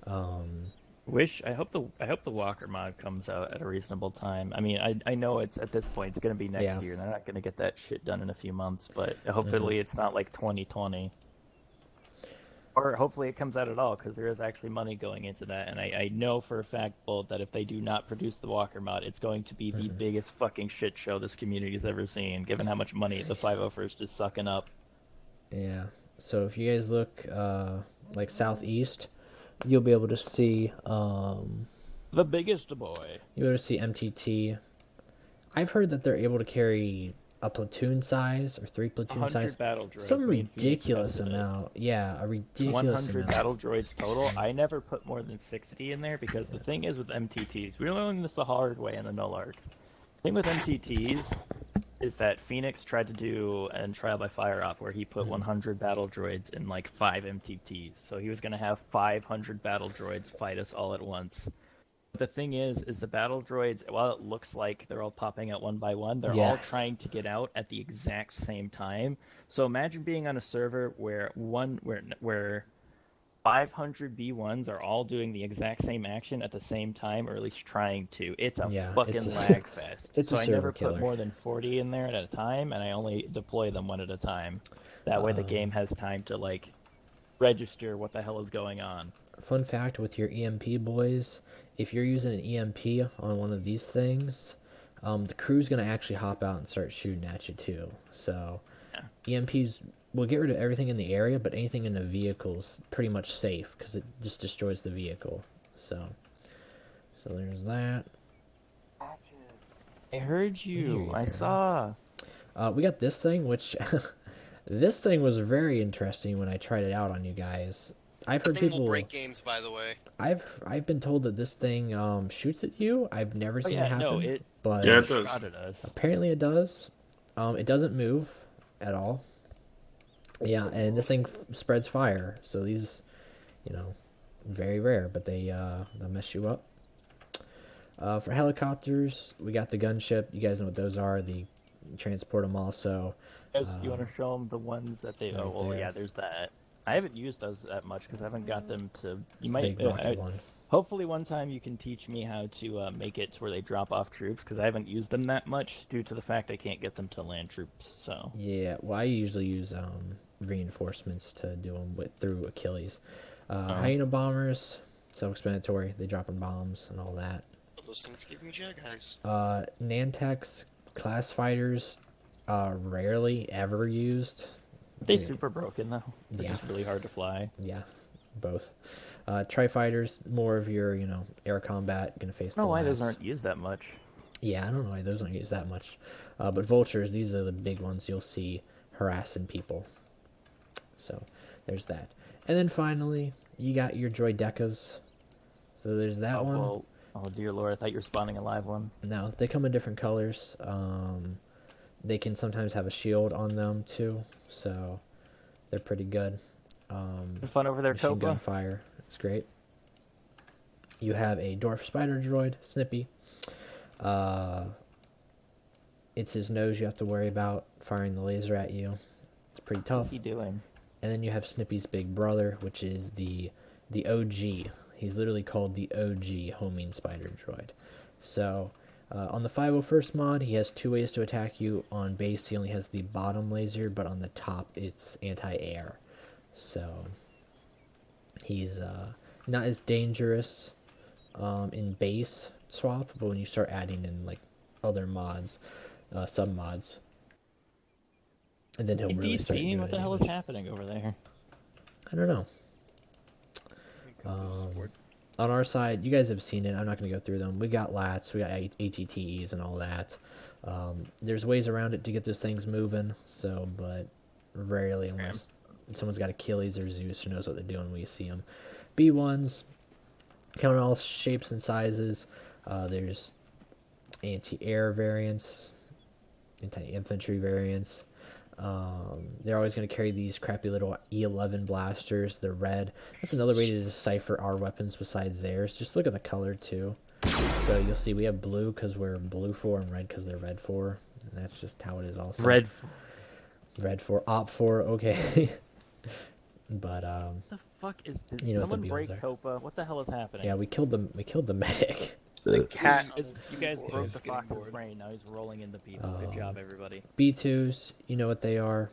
I hope the Walker mod comes out at a reasonable time. I mean, I know it's at this point it's gonna be next year, and they're not gonna get that shit done in a few months. But hopefully it's not like 2020, or hopefully it comes out at all, because there is actually money going into that. And I know for a fact, Bolt, that if they do not produce the Walker mod, it's going to be the biggest fucking shit show this community's ever seen, given how much money the 501st is sucking up. Yeah. So if you guys look like southeast, you'll be able to see The biggest boy. you'll be able to see MTT. I've heard that they're able to carry a platoon size or 3 platoon 100 size. battle droids. Some Me and Phoenix ridiculous tested it. amount. Yeah, a ridiculous 100 amount. battle droids total. I never put more than 60 in there because the thing is with MTTs, we learned this the hard way in the Nullarks. The thing with MTTs is that Phoenix tried to do an Trial by Fire op where he put 100 battle droids in like 5 MTTs. So he was going to have 500 battle droids fight us all at once. But the thing is the battle droids, while it looks like they're all popping out one by one, they're all trying to get out at the exact same time. So imagine being on a server where 500 B1s are all doing the exact same action at the same time, or at least trying to. It's a fucking lag fest. It's so a I server never killer. put more than 40 in there at a time, and I only deploy them one at a time. That way the game has time to like register what the hell is going on. Fun fact with your EMP boys, if you're using an EMP on one of these things, the crew's going to actually hop out and start shooting at you too. So EMPs will get rid of everything in the area, but anything in the vehicle's pretty much safe because it just destroys the vehicle. So there's that. I heard you. I saw. We got this thing, which this thing was very interesting when I tried it out on you guys. I've heard That thing people will break games, by the way. I've been told that this thing shoots at you. I've never seen it happen. No, but Yeah, it does. shot at us. apparently it does. It doesn't move at all. Yeah, and this thing spreads fire. So these, very rare, but they'll mess you up. For helicopters, we got the gunship. You guys know what those are. You transport them also. You want to show them the ones that they... Right Oh, well, there. yeah, there's that. I haven't used those that much because I haven't got them to. You It's might. the big rocket one. Hopefully, one time you can teach me how to make it to where they drop off troops because I haven't used them that much due to the fact I can't get them to land troops. So. Yeah, well, I usually use reinforcements to do them through Achilles. Hyena bombers, self-explanatory. They drop in bombs and all that. Those things give me jet guys. Nantex class fighters, rarely ever used. They super broken though. They're Yeah. just really hard to fly. Yeah, both. Tri-fighters, more of your, air combat, gonna face the Why those lats. aren't used that much. Yeah, I don't know why those don't use that much. But vultures, these are the big ones you'll see harassing people. So, there's that. And then finally, you got your Droidekas. So there's that one. Well, oh dear lord, I thought you were spawning a live one. No, they come in different colors. They can sometimes have a shield on them too, so they're pretty good. Having fun over there, Machine gun Copa? fire, it's great. You have a dwarf spider droid, Snippy. It's his nose you have to worry about firing the laser at you. It's pretty tough. What's he doing? And then you have Snippy's big brother, which is the OG. He's literally called the OG homing spider droid. So, on the 501st mod, he has 2 ways to attack you. On base, he only has the bottom laser, but on the top, it's anti-air. So, he's not as dangerous in base swap, but when you start adding in like other mods, sub mods, and then he'll Hey, really start DC, doing what the hell is damage. happening over there? I don't know. On our side, you guys have seen it. I'm not going to go through them. We got lats, we got ATTs and all that. There's ways around it to get those things moving. So, but rarely, unless someone's got Achilles or Zeus who knows what they're doing when you see them. B1s count all shapes and sizes. There's anti-air variants, anti-infantry variants. They're always going to carry these crappy little E11 blasters. They're red. That's another way to decipher our weapons besides theirs. Just look at the color too. So you'll see we have blue because we're blue 4 and red because they're red 4. And that's just how it is also. Red. Red 4, op 4, okay. But What the fuck is? Did You know what the someone beams break are. Copa? What the hell is happening? yeah, we killed the medic. The cat. You guys broke the getting fox's bored. brain. Now he's rolling into people. Good job, everybody. B2s, you know what they are.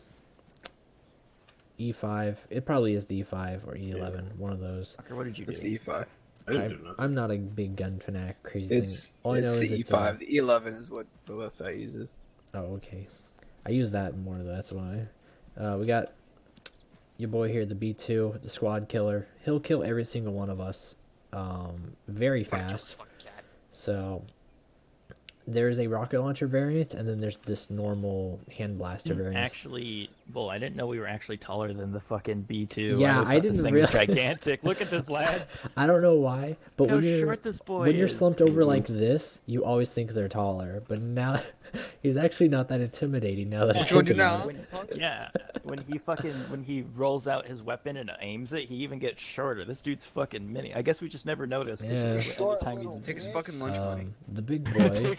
E5, it probably is the E5 or E11, one of those. Fucker, what did you It's do? the E5. I didn't do nothing. I'm not a big gun fanatic, crazy It's, thing. All I know it's is the it's E5. The E11 is what Boba Fett uses. oh, okay. I use that more, though, that's why. We got your boy here, the B2, the squad killer. He'll kill every single one of us very fast. Fuck cat. So there's a rocket launcher variant, and then there's this normal hand blaster variant. Actually, well, I didn't know we were actually taller than the fucking B2. Yeah, always I thought didn't this thing realize- was gigantic. Look at this, lads. I don't know why, but How when you're short this boy when you're is. slumped over like this, you always think they're taller. But now he's actually not that intimidating. Now that I Which one think do about now? it. Yeah, when he rolls out his weapon and aims it, he even gets shorter. This dude's fucking mini. I guess we just never noticed. 'cause Yeah. Short anytime he's little in Take his fucking lunch money. The big boy.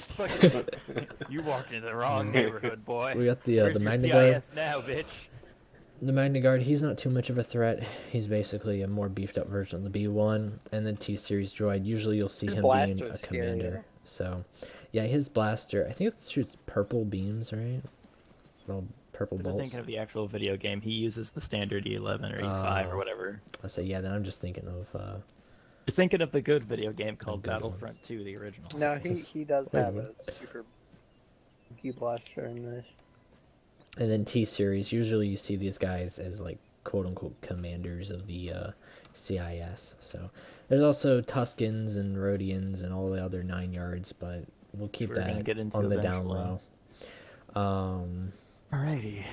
You walked into the wrong neighborhood, boy. We got the Where's the your Magna Guard. CIS now, bitch? The Magna Guard, he's not too much of a threat. He's basically a more beefed up version of the B1 and the T-Series droid. Usually you'll see His him blaster being a is scary, commander. though. So, yeah, his blaster, I think it shoots purple beams, right? Well, purple I'm bolts. thinking of the actual video game. He uses the standard E11 or E5 or whatever. I say, yeah, then I'm just thinking of You're thinking of the good video game called good Battlefront 2, the original. No, he does Wait, have what? a super key blaster in this. and then T-Series. Usually you see these guys as like quote-unquote commanders of the CIS. So there's also Tuscans and Rhodians and all the other 9 yards, but we'll keep We're gonna that get into on the down eventually. low. Alrighty.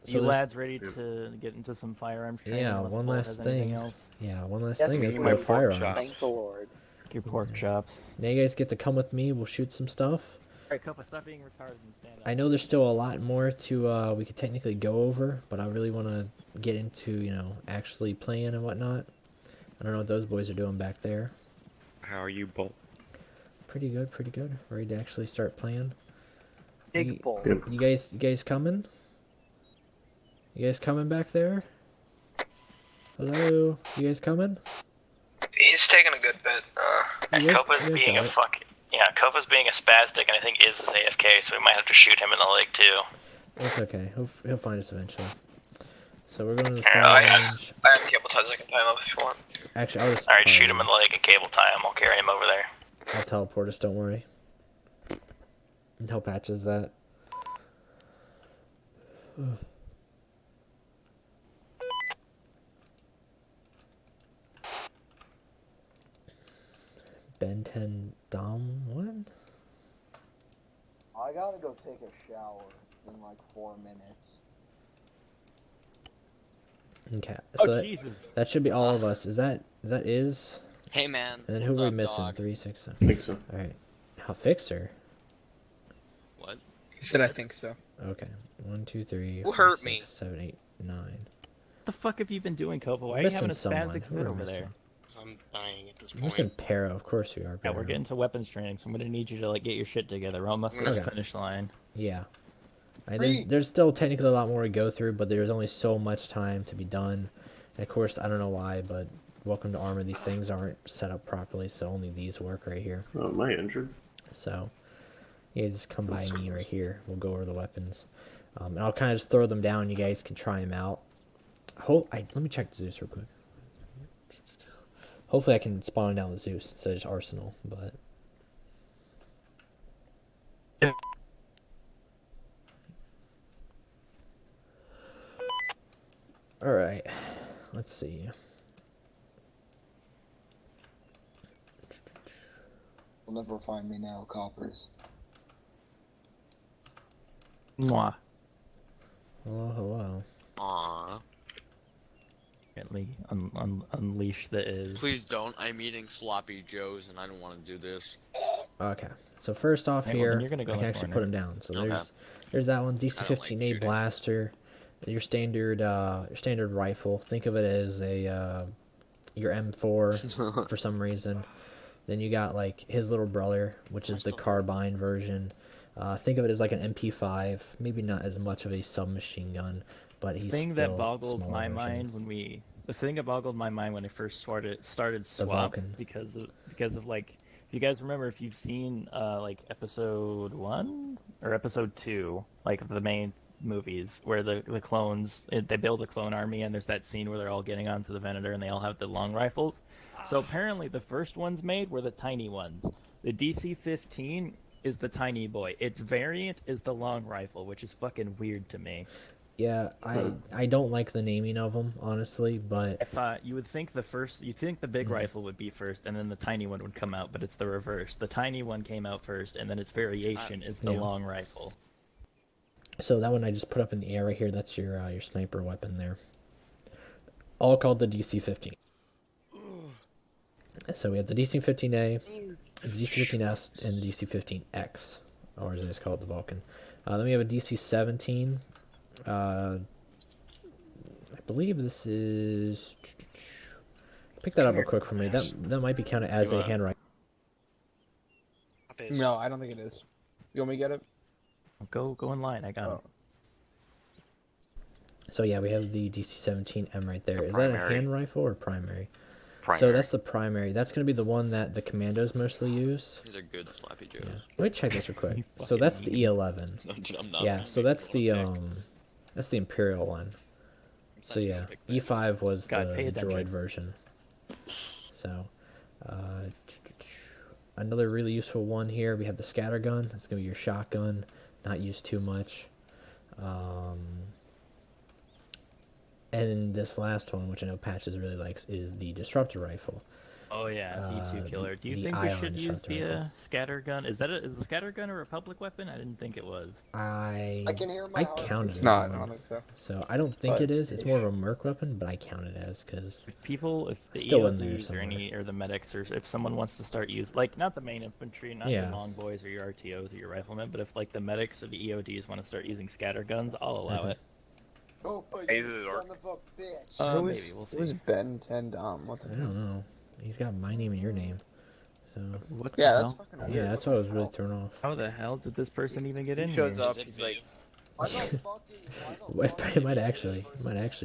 So You this- lads ready to get into some firearms training? Yeah, unless one Paul last has anything thing. else? Yeah, one last Yes, thing is you my might pork firearms. Thank the Lord. Your pork chops. Now you guys get to come with me. We'll shoot some stuff. Alright, Copa, stop being retarded and stand up. I know there's still a lot more to we could technically go over, but I really want to get into actually playing and whatnot. I don't know what those boys are doing back there. How are you both? Pretty good, pretty good. Ready to actually start playing. Big bull. You guys coming? You guys coming back there? Hello? You guys coming? He's taking a good bit. Kova's being a Kova's being a spastic, and I think Iz is AFK, so we might have to shoot him in the leg too. It's okay. He'll find us eventually. So we're going to the I fire have range. cable ties I can tie him up if you want. Actually, I'll just... Alright, shoot him in the leg and cable tie him. I'll carry him over there. I'll teleport us, don't worry. How patches that? Ben 10 Dom 1? I gotta go take a shower in like 4 minutes. Okay, so Jesus. that should be all of us. Is that Iz? Hey man. And then what's who are we up, missing? dog? 3, 6, 7. I think so. Alright. How Fixer? What? He said, I think so. Okay. 1, 2, 3. Who 4, hurt 6, me? 7, 8, 9. What the fuck have you been doing, Kova? Why are you Missing having a someone. spastic Who fit are we over missing? there? So I'm dying at this We're point. missing Para. Of course we are. Yeah, we're Para. getting to weapons training, so I'm gonna need you to like get your shit together. We're almost at the Okay. finish line. Yeah. There's still technically a lot more to go through, but there's only so much time to be done. And of course, I don't know why, but welcome to Arma. These things aren't set up properly, so only these work right here. Oh, am I injured? So, yeah, just come by me right here. We'll go over the weapons. And I'll kind of just throw them down. You guys can try them out. Let me check the Zeus real quick. Hopefully I can spawn down the Zeus instead of just Arsenal, but... Yeah. Alright, let's see. You'll never find me now, coppers. Mwah. Hello. Aww. Gently unleash the Iz. Please don't. I'm eating sloppy joes and I don't want to do this. Okay, so first off Hey, well, then here, you're gonna go I in can the actually corner. put them down. So Okay. there's that one, I don't like DC-15A shooting. blaster, your standard rifle. Think of it as a your M4 for some reason. Then you got like his little brother, which is the carbine version. Think of it as like an MP5, maybe not as much of a submachine gun, but he's The thing still that boggled smaller my version. mind when I first started swap Vulcan. because of like, if you guys remember, if you've seen like episode 1 or episode 2, like of the main movies where the clones, they build a clone army, and there's that scene where they're all getting onto the Venator and they all have the long rifles. So apparently the first ones made were the tiny ones. The DC-15 is the tiny boy. Its variant is the long rifle, which is fucking weird to me. Yeah, I don't like the naming of them, honestly, but I thought you would think the big rifle would be first, and then the tiny one would come out, but it's the reverse. The tiny one came out first, and then its variation is the Yeah. long rifle. so that one I just put up in the air right here. That's your sniper weapon there. All called the DC-15. So we have the DC-15A, the DC-15S, and the DC-15X, or as they just call it, the Vulcan. Then we have a DC-17. I believe this is... Pick that up real quick for me. That might be counted as a hand rifle. No, I don't think it is. You want me to get it? Go in line. I got it. So yeah, we have the DC-17M right there. Is that a Primary. hand rifle or primary? Primary. So that's the primary. That's going to be the one that the commandos mostly use. These are good sloppy joes. Yeah. Let me check this real quick. You So fucking that's the idiot. E11. No, dude, I'm not. Yeah, so that's the that's the Imperial one. So not even yeah, gonna pick matches. E5 was God, pay the attention. droid version. So another really useful one here, we have the Scattergun. That's gonna be your shotgun, not used too much. And this last one, which I know Patches really likes, is the Disruptor Rifle. Oh yeah, E2 killer. Do you the think we ion should use disruptor the rifle. Scattergun? Is the Scattergun a Republic weapon? I didn't think it was. I can hear my I heart. counted It's it not. as I one. don't think so. So I don't think But- it is. It's more of a merc weapon, but I count it as because If the Still in there EODs or somewhere. or the medics, or if someone wants to start like not the main infantry, not Yeah. your long boys or your RTOs or your riflemen, but if like the medics or the EODs want to start using scatterguns, I'll allow Mhm. it. Oh, Hey, you this is son of a bitch. Who Maybe is we'll who is see. Ben 10 Dom? What the I don't know. He's got my name and your name. So What the Yeah, hell? that's fucking weird. yeah, that's why I was really thrown off. How the hell did this person even get He in shows here? up. Is it He's like, It might actually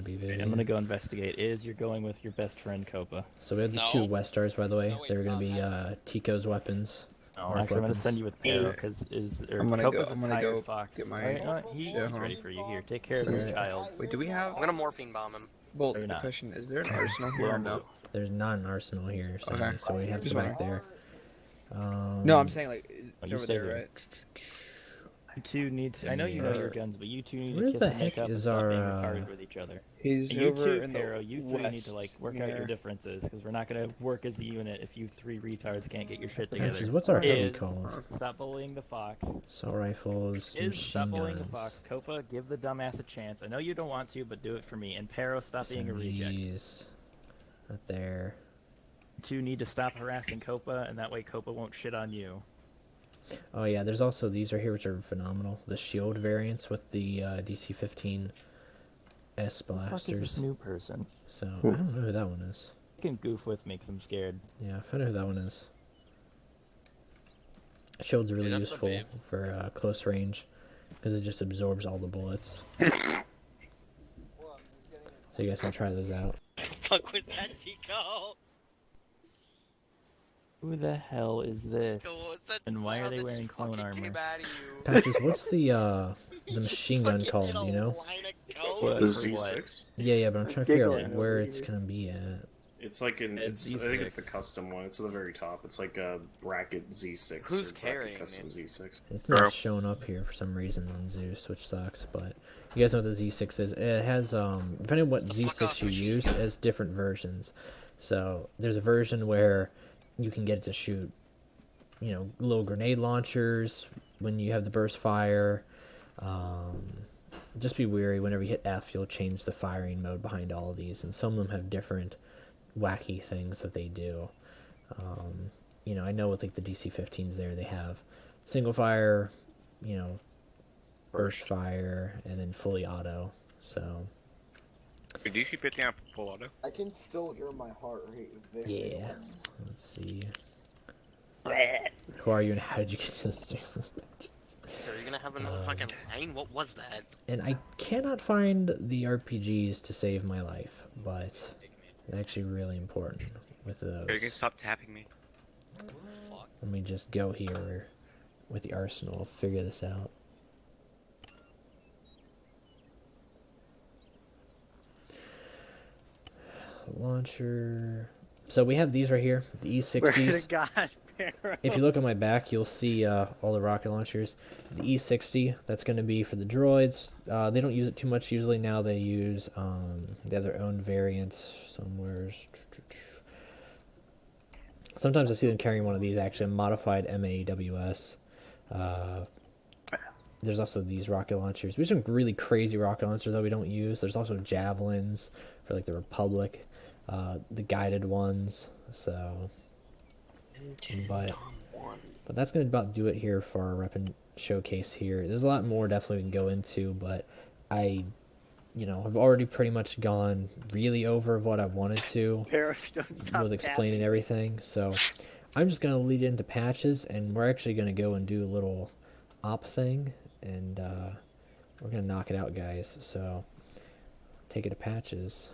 be Vivian. I'm gonna go investigate. You're going with your best friend Copa. So we have these two West Stars, by the way. They're gonna be Tico's weapons. Oh, actually, I'm gonna send you with Pero because I'm gonna go Fox. get my. He's ready for you. Here, take care of this child. Wait, do we have? I'm gonna morphine bomb him. Well, the question is there an arsenal here or no? There's not an arsenal here, sadly, Okay. so we have to go back there. No, I'm saying like it's you over stay there, here. right? You two need to. I know you know your guns, but you two need Where to kiss the and make heck up and is stop our, being retarded with each other. He's And you over two, in the Pero, you three west, need to like work out your differences because we're not gonna work as a unit if you three retards can't get your shit together. Patches, what's our heavy called? Stop bullying the Fox. Assault rifles, Stop machine bullying guns. the Fox. Copa, give the dumbass a chance. I know you don't want to, but do it for me. And Pero, stop being a reject. SMGs. Not there. You two need to stop harassing Copa, and that way Copa won't shit on you. Oh yeah, there's also these right here which are phenomenal. The shield variants with the DC-15 S Who the fuck is blasters. this new person? So I don't know who that one is. You can goof with me because I'm scared. Yeah, find out who that one is. Shield's really that's a useful babe. for close range because it just absorbs all the bullets. So you guys can try those out. Fuck with that, Tico. Who the hell is this? Tico, what's that And why are sound they that wearing just clone fucking armor? came out of you? Patches, what's the machine gun Fucking called? did a Do you know? line of coke. What? The For what? Z6. Yeah, but I'm trying to figure out Giggling where over it's gonna be at. It's like I think it's the Z6. custom one. It's at the very top. It's like a bracket Z6. Who's or bracket carrying custom it? Z6. It's not showing up here for some reason on Zeus, which sucks. But you guys know what the Z6 is. It has depending on what It's the fuck Z6 off you machine use, it has different versions. So there's a version where you can get it to shoot, little grenade launchers when you have the burst fire. Just be wary whenever you hit F, you'll change the firing mode behind all of these, and some of them have different wacky things that they do. I know with like the DC-15s there, they have single fire, burst fire, and then fully auto. So DC-15 have full auto? I can still hear my heart rate. yeah, let's see. Who are you and how did you get to this? Are you gonna have another fucking line? What was that? And I cannot find the RPGs to save my life, but it's actually really important with those. You can stop tapping me. Let me just go here with the arsenal, figure this out. Launcher. So we have these right here, the E60s. God, If you look on my back, you'll see all the rocket launchers. The E60, that's going to be for the droids. They don't use it too much usually now. They use, they have their own variant somewhere. Sometimes I see them carrying one of these, actually, a modified MAWS. There's also these rocket launchers. We have some really crazy rocket launchers that we don't use. There's also javelins for like the Republic, the guided ones. So, but that's gonna about do it here for our weapon showcase here. There's a lot more definitely we can go into, but I've already pretty much gone really over what I wanted to with explaining everything. So I'm just gonna lead into patches, and we're actually gonna go and do a little op thing, and we're gonna knock it out, guys. So take it to patches.